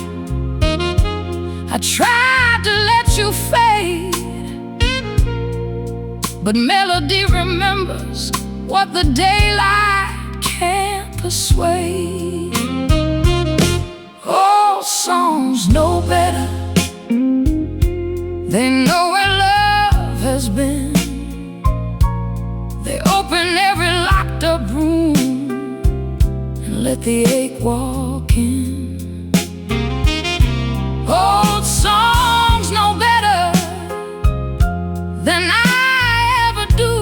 I tried to let you fade, but melody remembers what the daylight can't persuade. Old songs know better, they know where love has been. They open every locked up room and let the ache walk in. Old songs know better than I ever do.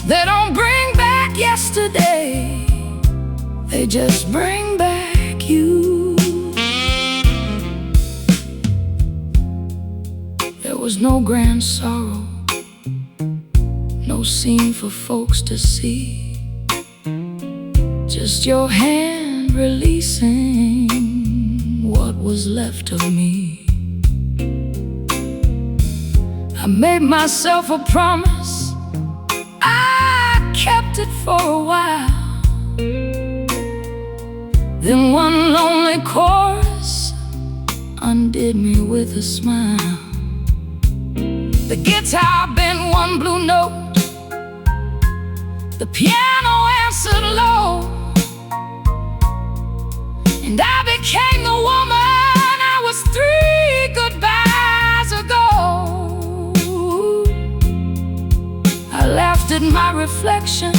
They don't bring back yesterday, they just bring back you. There was no grand sorrow, no scene for folks to see, just your hand releasing what was left of me. I made myself a promise, I kept it for a while. Then one lonely chorus undid me with a smile. The guitar bent one blue note, the piano answered low, and I became the woman I was 3 goodbyes ago. I laughed at my reflection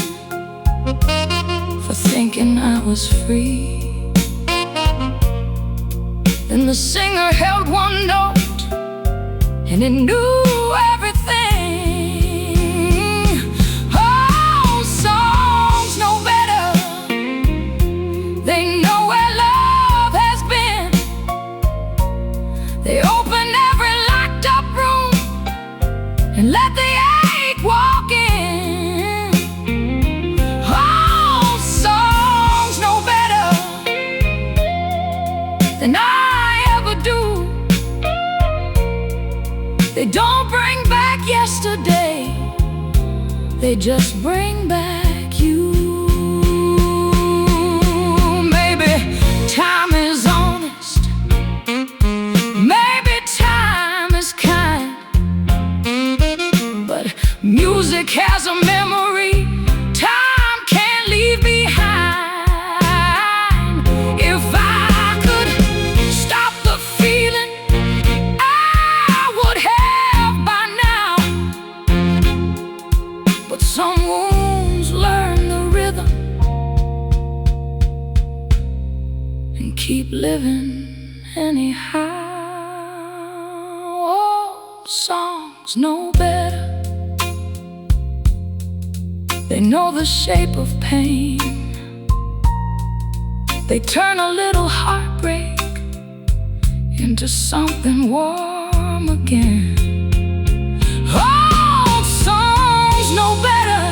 for thinking I was free. Then the singer held one note, and it knew everything. Oh, songs know better. They know where love has been. They open every locked up room and let the ache walk in. Oh, songs know better than I ever do. They don't bring back yesterday, they just bring back you. Maybe time is honest, maybe time is kind, but music has a memory time can't leave behind. If I could stop the feeling, I would have by now. But some wounds learn the rhythm and keep living anyhow. Old songs know better. They know the shape of pain. They turn a little heartbreak into something warm again. Old songs know better.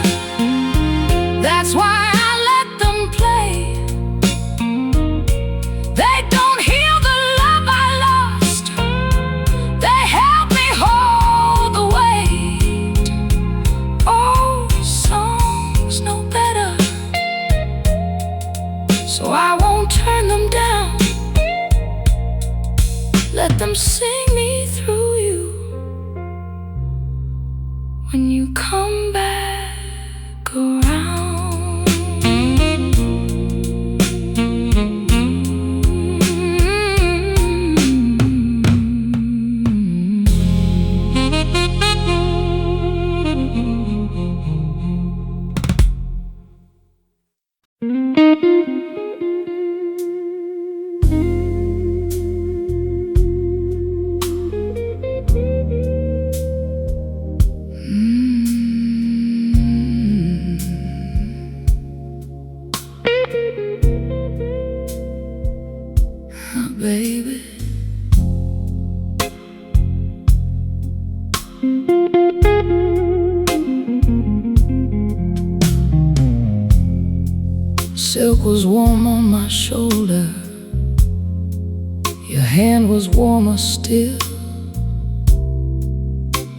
That's why I let them play. They don't heal the love I lost, they help me hold the weight. Old songs know better, so I won't turn them down. Let them sing me through you when you come back around. Baby, silk was warm on my shoulder, your hand was warmer still.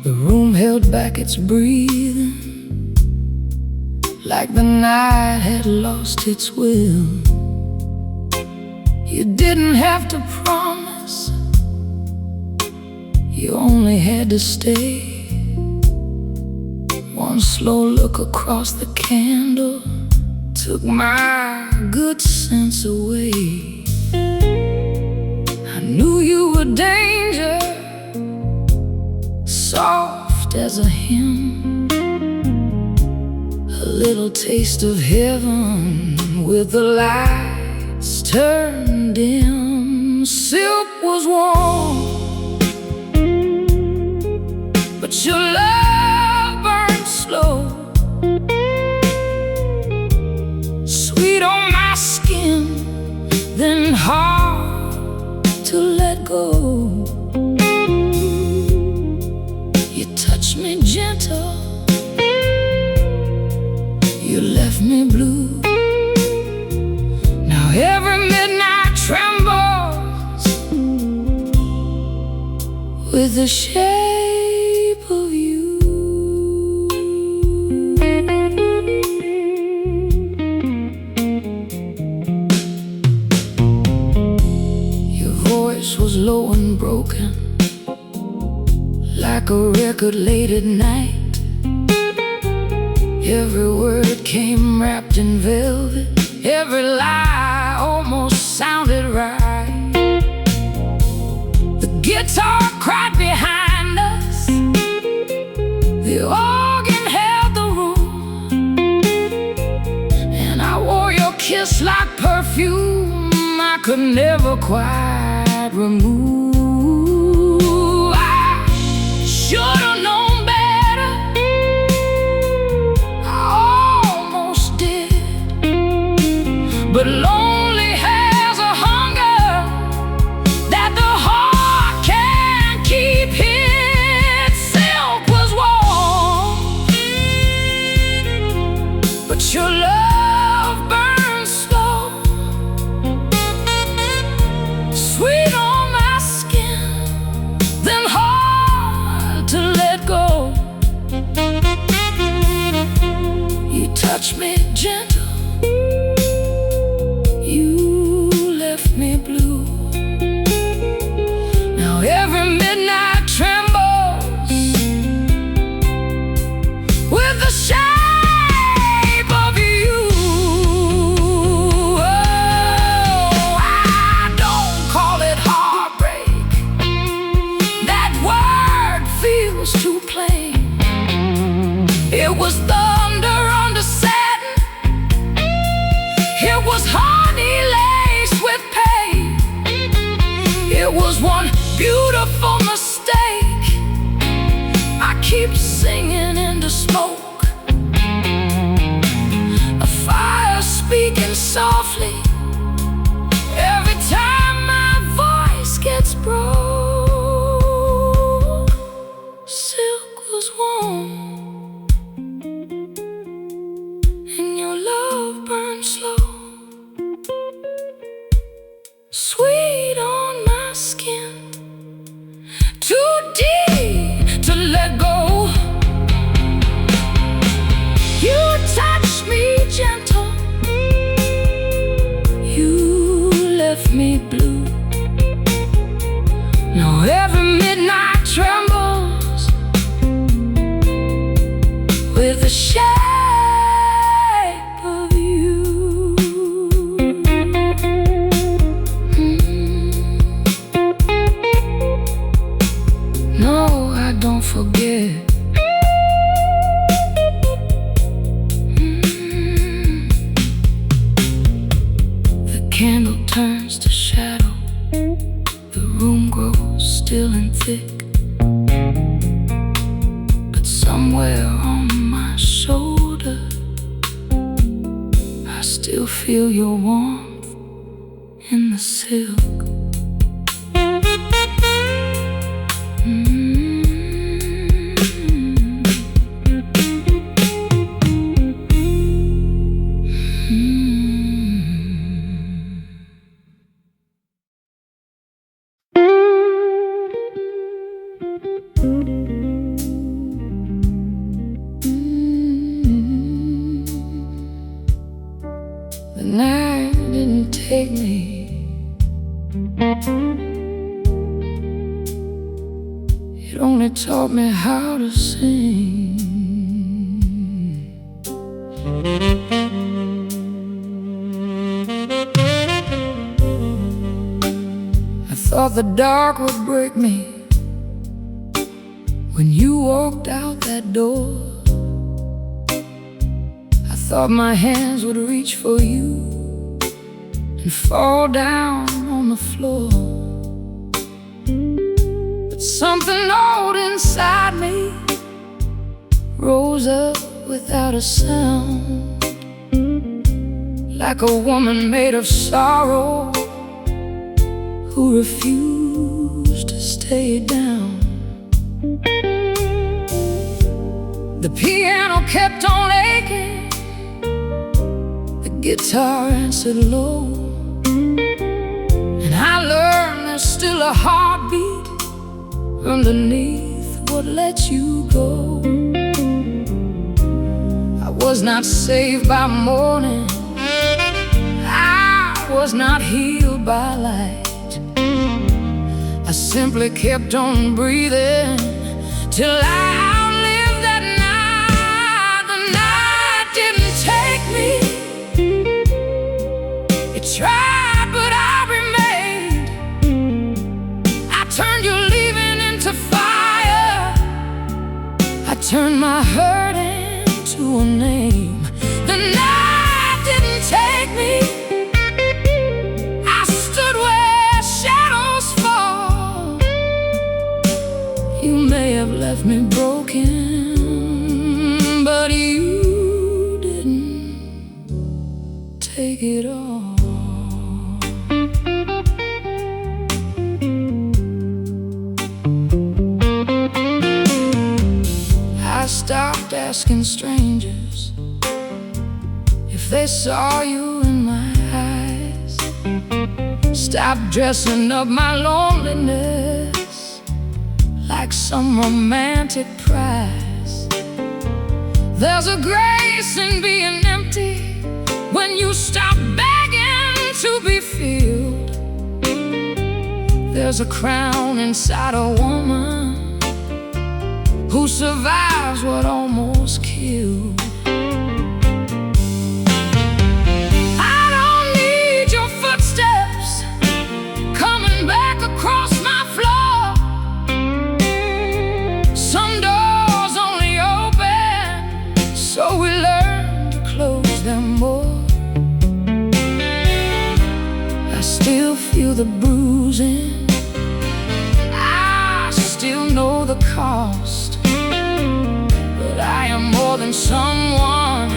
The room held back its breathing, like the night had lost its will. You didn't have to promise, you only had to stay. One slow look across the candle took my good sense away. I knew you were danger, soft as a hymn, a little taste of heaven with the lights turned dim. Silk was warm, but your love burned slow, sweet on my skin, then hard to let go. You touched me gentle, you left me blue. Now every midnight trembles with the shape of you. Your voice was low and broken, like a record late at night. Every word came wrapped in velvet, every lie almost sounded right. The guitar cried behind us, the organ held the room, and I wore your kiss like perfume I could never quite remove. I should've known better, I almost did, but lonely has a hunger that the heart can't keep hid. Silk was warm, but your love burned slow, sweet on my skin, then hard to let go. You touched me gentle, you left me blue. Now every midnight trembles with the shape of you. Oh, I don't call it heartbreak, that word feels too plain. It was thunder under satin, it was honey laced with pain. It was one beautiful mistake. I keep singing into smoke, a fire speaking softly every time my voice gets broke. Silk was warm, and your love burned slow, sweet on my skin, too deep to let go. You touched me gentle, you left me blue. Now every midnight trembles with the shape of you. No, I don't forget. The candle turns to shadow, the room grows still and thick, but somewhere on my shoulder I still feel your warmth in the silk. The night didn't take me, it only taught me how to sing. I thought the dark would break me when you walked out that door. I thought my hands would reach for you and fall down on the floor, but something old inside me rose up without a sound, like a woman made of sorrow who refused to stay down. The piano kept on aching, the guitar answered low, and I learned there's still a heartbeat underneath what lets you go. I was not saved by morning, I was not healed by light. I simply kept on breathing till I outlived that night. The night didn't take me, it tried left me broken, but you didn't take it all. I stopped asking strangers if they saw you in my eyes. Stopped dressing up my loneliness like some romantic prize. There's a grace in being empty when you stop begging to be filled. There's a crown inside a woman who survives what almost killed. I don't need your footsteps coming back across my floor. Some doors only open so we learn to close them more. I still feel the bruising, I still know the cost. I am more than someone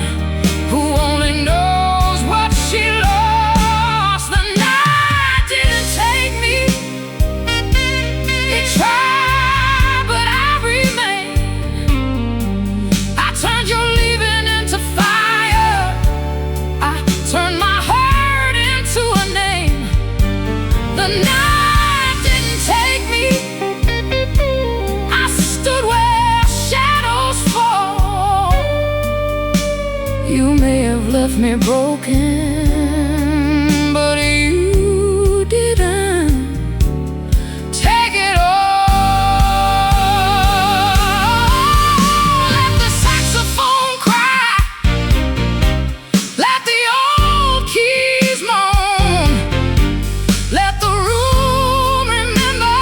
who only knows what she lost. The night didn't take me, it tried, but I remain. I turned your leaving into fire, I turned my hurt into a name. The night didn't take me, I stood where shadows fall. You may have left me broken, but you didn't take it all. Let the saxophone cry, let the old keys moan, let the room remember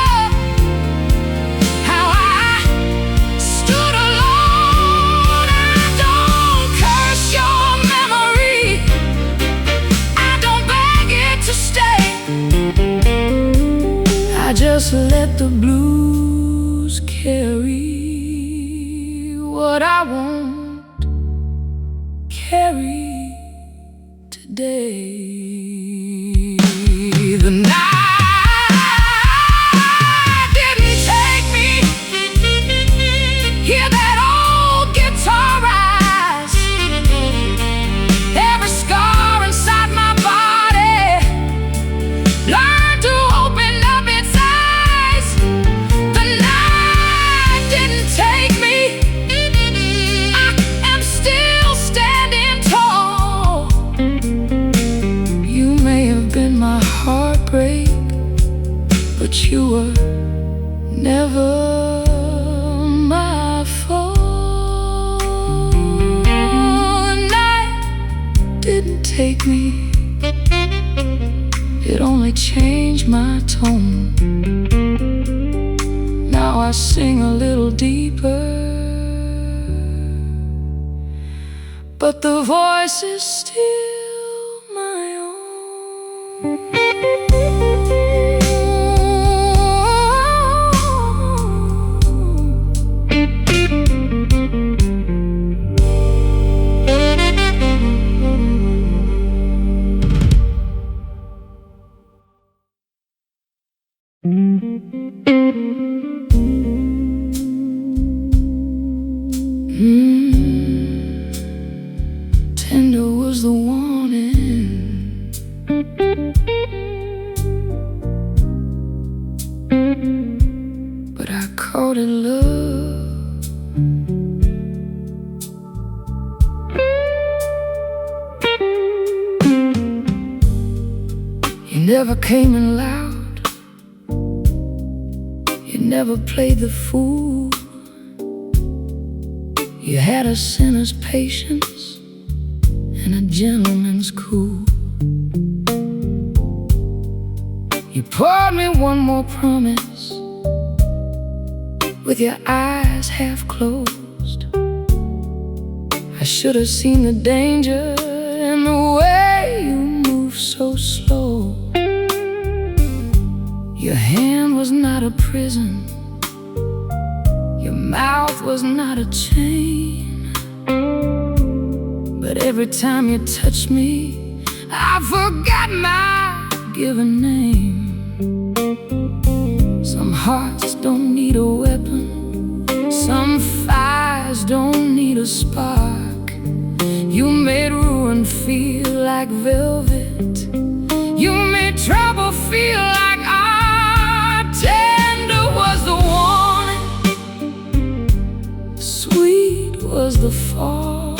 how I stood alone. I don't curse your memory, I don't beg it to stay. I just let the blues carry what I won't carry today. The night didn't take me, hear that old guitar rise, every scar inside my body learn to open up its eyes. The night didn't take me, I am still standing tall. You may have been my heartbreak, but you were never my fault. The night didn't take me, it only changed my tone. Now I sing a little deeper, but the voice is still my own. Tender was the warning, but I called it love. You never came in loud, you never played the fool. You had a sinner's patience and a gentleman's cool. You poured me one more promise with your eyes half closed. I should have seen the danger in the way you move so slow. Your hand was not a prison, your mouth was not a chain, but every time you touched me, I forgot my given name. Some hearts don't need a weapon, some fires don't need a spark. You made ruin feel like velvet, you made trouble feel like art. Tender was the warning, sweet was the fall.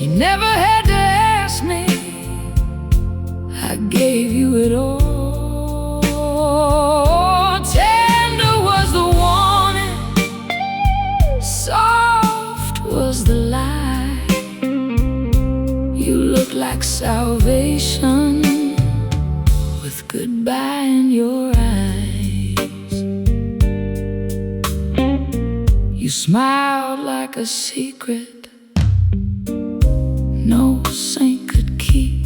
You never had to ask me, I gave you it all. Tender was the warning, soft was the lie. You look like salvation with goodbye in your eyes. You smiled like a secret no saint could keep,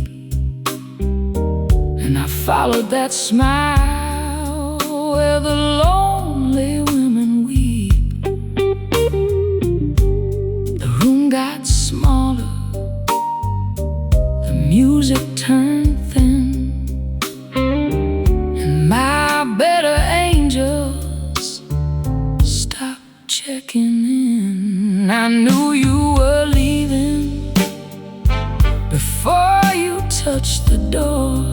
and I followed that smile where the lonely women weep. The room got smaller, the music turned thin, and my better angels stopped checking in. I knew you were leaving before you touched the door,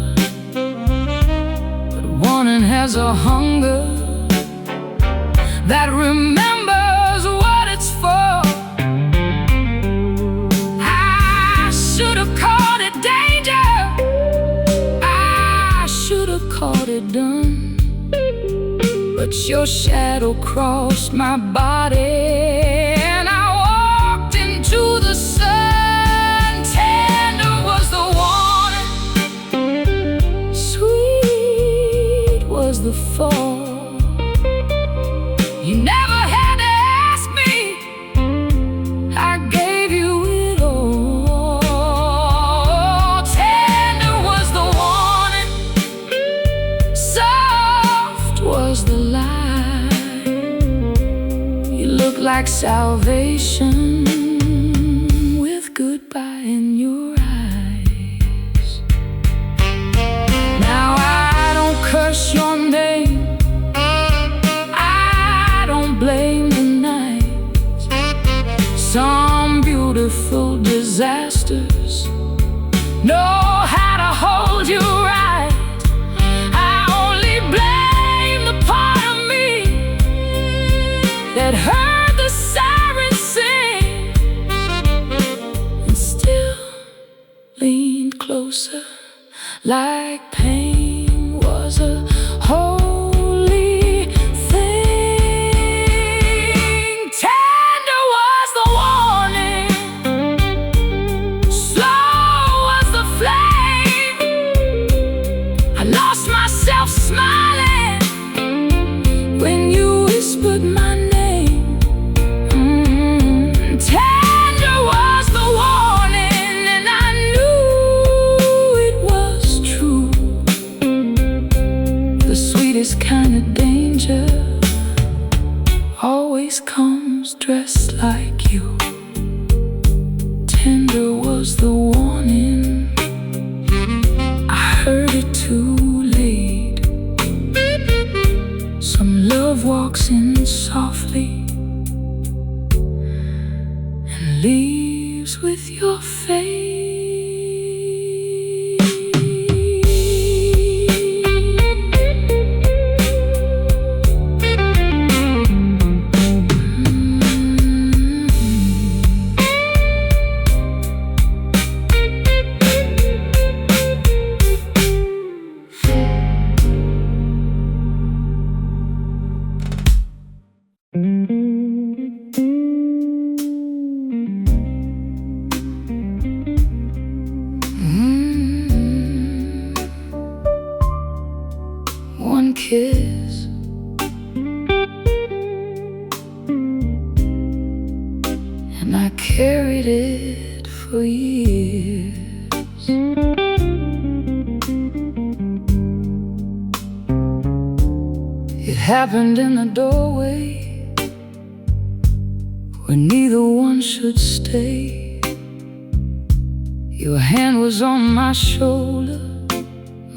but warning has a hunger that remembers what it's for. I should have called it danger, I should have called it done, but your shadow crossed my body and I walked into the sun. Tender was the warning, sweet was the fall. You never had to ask me, I gave you it all. Tender was the warning, soft was the lie. You look like salvation with goodbye in your eyes. Now I don't curse your name, I don't blame the night. Some beautiful disasters know how to hold you right. I only blame the part of me that heard the sirens sing and still leaned closer, like pain was a holy thing. Tender was the warning, slow was the flame. I lost myself smiling when you whispered my name. Tender was the warning, and I knew it was true. The sweetest kind of danger always comes dressed like you. Tender was the warning, I heard it too late. Some love walks in softly and leaves with your face. One kiss, and I carried it for years. It happened in the doorway where neither one should stay. Your hand was on my shoulder,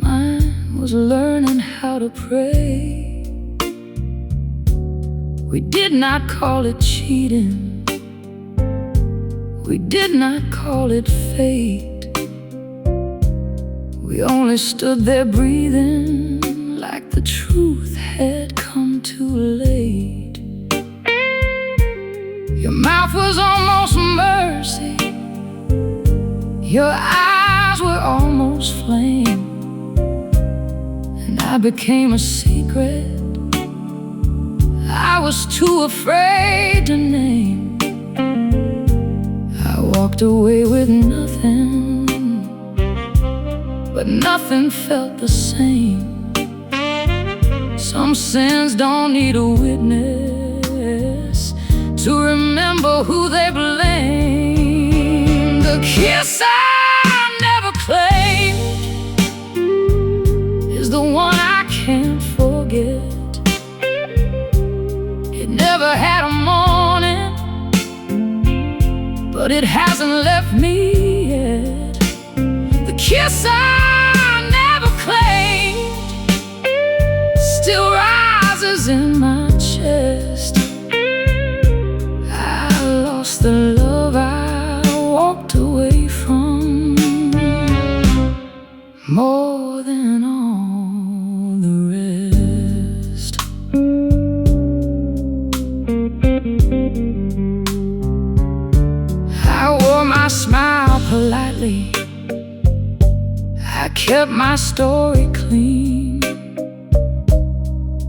mine was learning how to pray. We did not call it cheating, we did not call it fate. We only stood there breathing like the truth had come too late. Your mouth was almost mercy, your eyes were almost flame, and I became a secret I was too afraid to name. I walked away with nothing, but nothing felt the same. Some sins don't need a witness to remember who they blame. The kiss I never claimed is the one I can't forget. It never had a morning, but it hasn't left me yet. The kiss I never claimed still rises in my chest. I lost the love I walked away from more than all the rest. I wore my smile politely, I kept my story clean,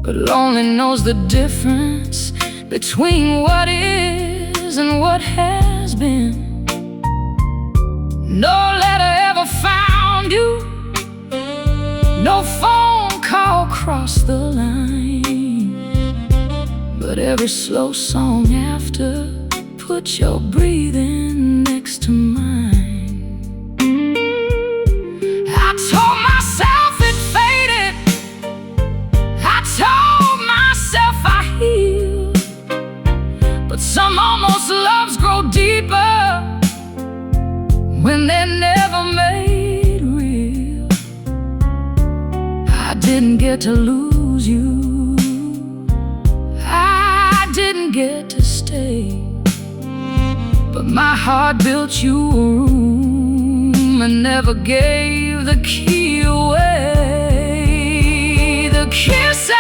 but lonely knows the difference between what is and what has been. No letter ever found you, no phone call crossed the line, but every slow song after put your breathing next to mine. I told myself it faded, I told myself I healed, but some almost loves grow deeper when they're never made real. I didn't get to lose you, I didn't get to stay, but my heart built you a room and never gave the key away. The kiss I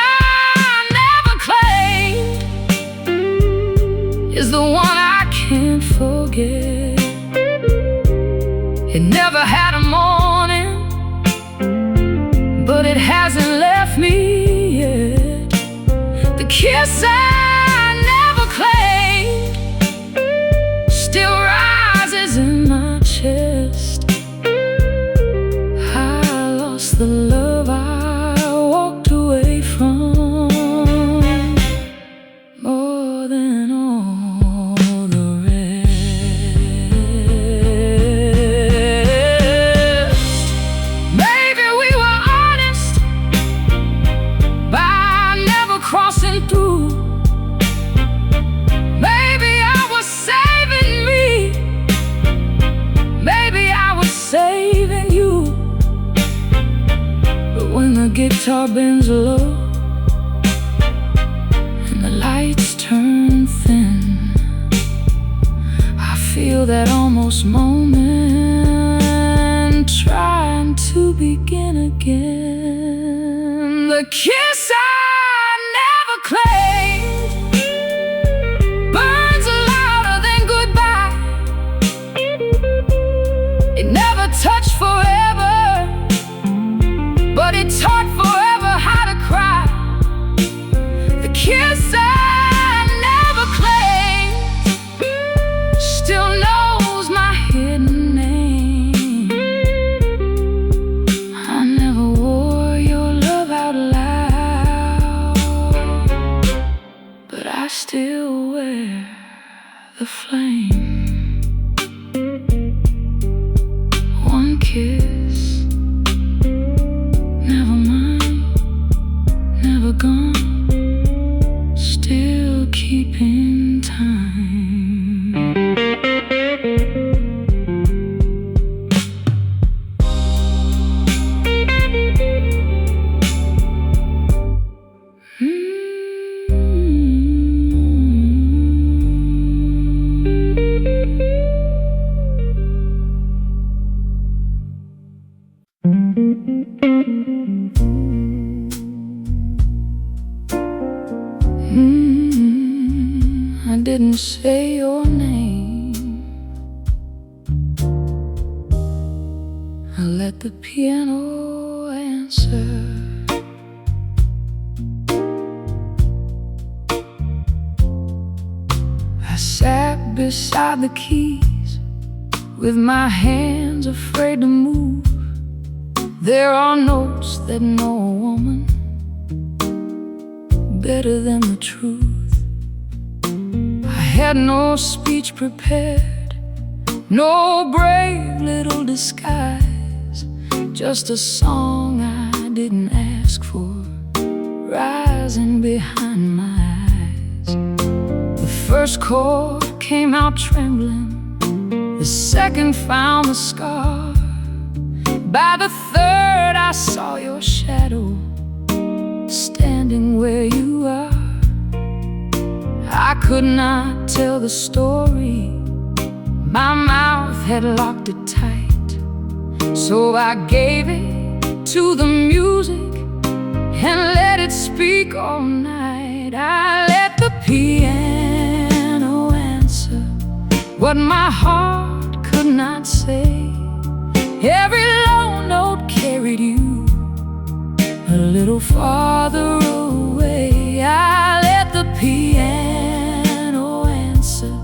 never claimed is the one I can't forget. It never had a morning, but it hasn't left me yet. The kiss I never claimed still rises in my chest. I lost the love I walked away from more than all the rest. Maybe we were honest by never crossing through. Maybe I was saving me, maybe I was saving you. But when the guitar bends low and the lights turn thin, I feel that almost moment trying to begin again. The kiss I never claimed burns louder than goodbye. It never touched forever, but it taught forever how to cry. The kiss I never claimed still knows my hidden name. I never wore your love out loud, didn't say your name. I let the piano answer. I sat beside the keys with my hands afraid to move. There are notes that know a woman better than the truth. I had no speech prepared, no brave little disguise, just a song I didn't ask for, rising behind my eyes. The first chord came out trembling, the second found the scar. By the third I saw your shadow standing where you are. I could not tell the story, my mouth had locked it tight. So I gave it to the music and let it speak all night. I let the piano answer what my heart could not say. Every low note carried you a little farther away. I let the piano answer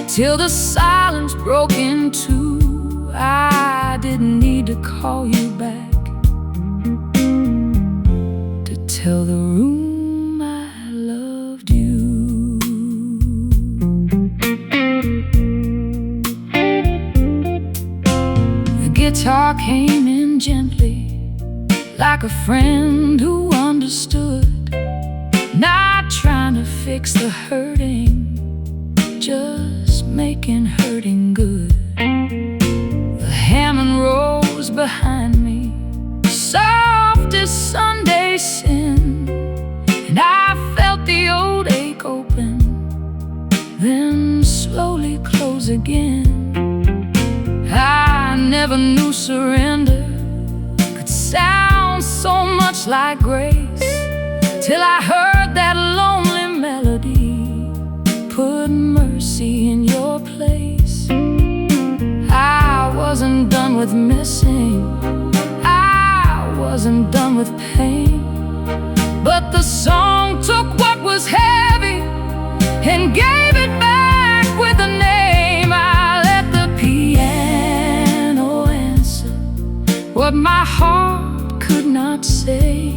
till the silence broke in two. I didn't need to call you back to tell the room I loved you. The guitar came in gently, like a friend who understood, not trying to fix the hurting, just making hurting good. The Hammond rose behind me, soft as Sunday sin, and I felt the old ache open, then slowly close again. I never knew surrender could sound so much like grace, till I heard that lonely melody put mercy in your place. I wasn't done with missing, I wasn't done with pain, but the song took what was heavy and gave it back with a name. I let the piano answer what my heart could not say.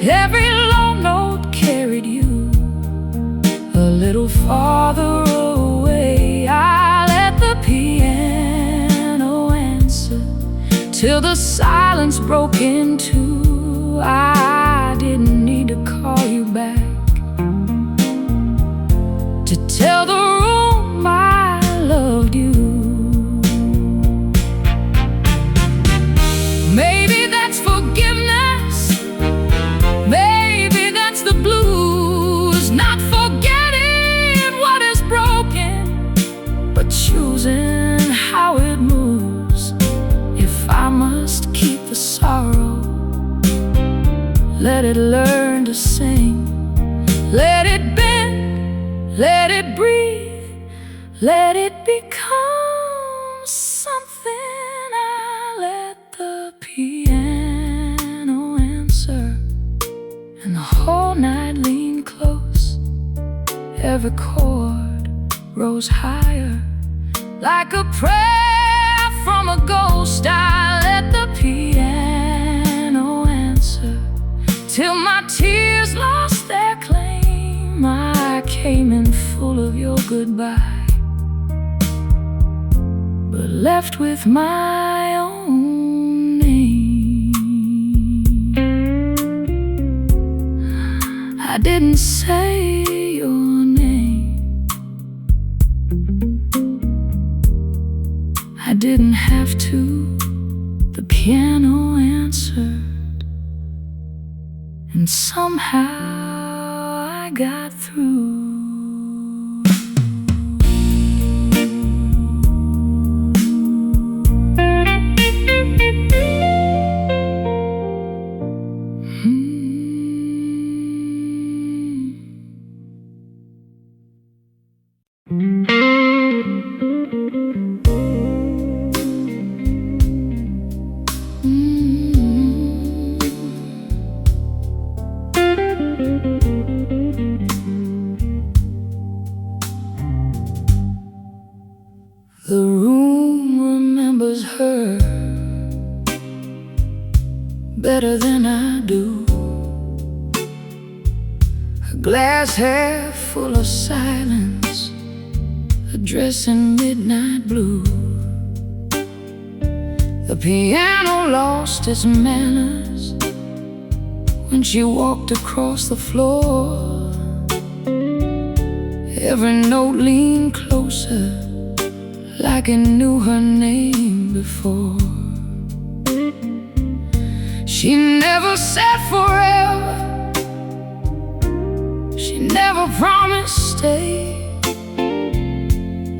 Every low note carried you a little farther away. I let the piano answer till the silence broke in two. I didn't need to call you back to tell the room I loved you. Maybe that's forgiveness, maybe that's the blues, not forgetting what is broken, but choosing how it moves. If I must keep the sorrow, let it learn to sing, let it bend, let it breathe, let it become something. I let the piano answer, and the whole night leaned close. Every chord rose higher, like a prayer from a ghost. I let the piano answer till my tears lost their claim. I came in full of your goodbye, but left with my own name. I didn't say your name, I didn't have to. The piano answered, and somehow I got through. better than I do. Her glass half full of silence, a dress in midnight blue. The piano lost its manners when she walked across the floor. Every note leaned closer, like it knew her name before. She never said forever, she never promised stay,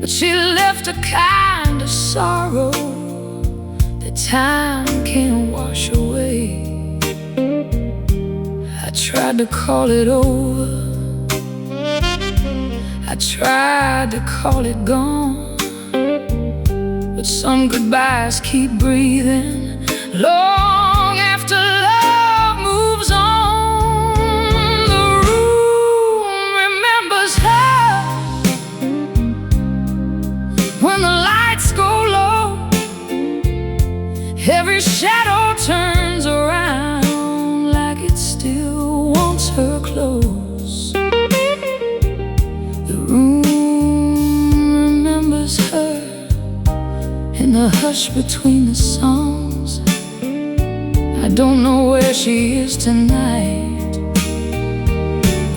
but she left a kind of sorrow that time can't wash away. I tried to call it over, I tried to call it gone, but some goodbyes keep breathing long after love moves on. The room remembers her when the lights go low. Every shadow turns around like it still wants her close. The room remembers her in the hush between the songs. I don't know where she is tonight,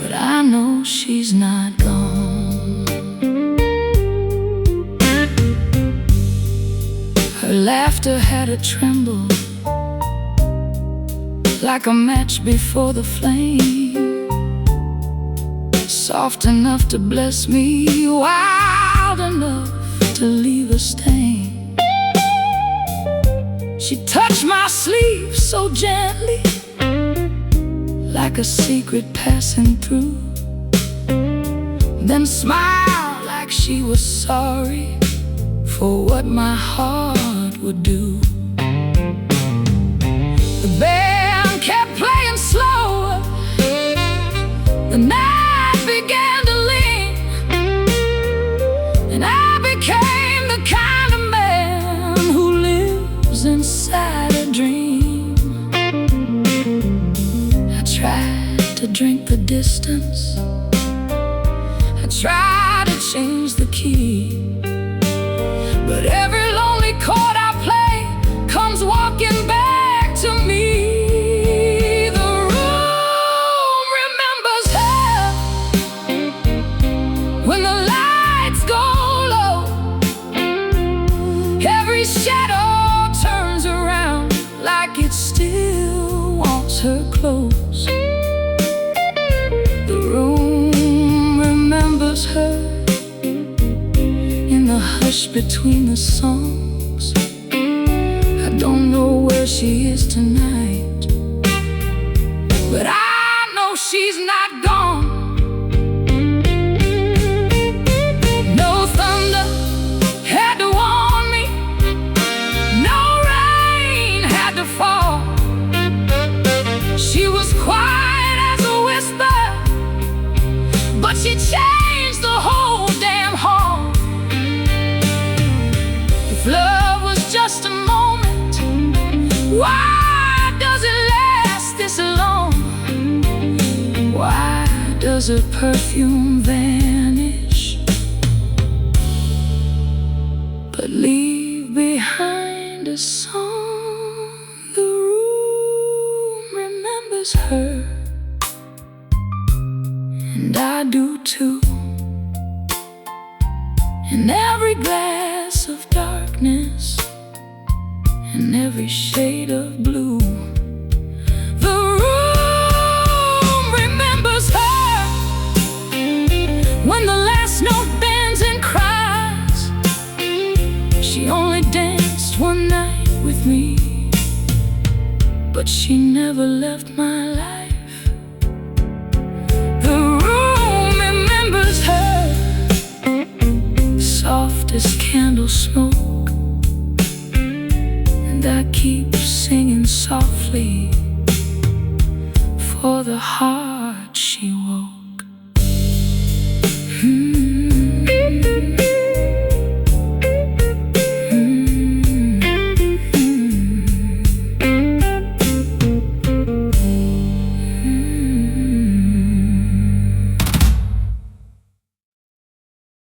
but I know she's not gone. Her laughter had a tremble, like a match before the flame, soft enough to bless me, wild enough to leave a stain. She touched my sleeve so gently, like a secret passing through, then smiled like she was sorry for what my heart would do. The band kept playing slower, the night began to lean, and I became the kind of man who lives inside a dream. I tried to drink the distance, I tried to change the key, but every lonely chord I play comes walking back to me. The room remembers her when the lights go low. Every shadow turns around like it still wants her close. The room remembers her in the hush between the songs. I don't know where she is tonight, but I know she's not gone. No thunder had to warn me, no rain had to fall. She was quiet as a whisper, but she changed the whole damn hall. If love was just a moment, why does it last this long? Why does her perfume vanish, but leave behind a song? The room remembers her, and I do too. In every glass of darkness, in every shade of blue, the room remembers her when the last note bends and cries. She only danced one night with me, but she never left my life. The room remembers her, soft as candle smoke, and I keep singing softly for the heart she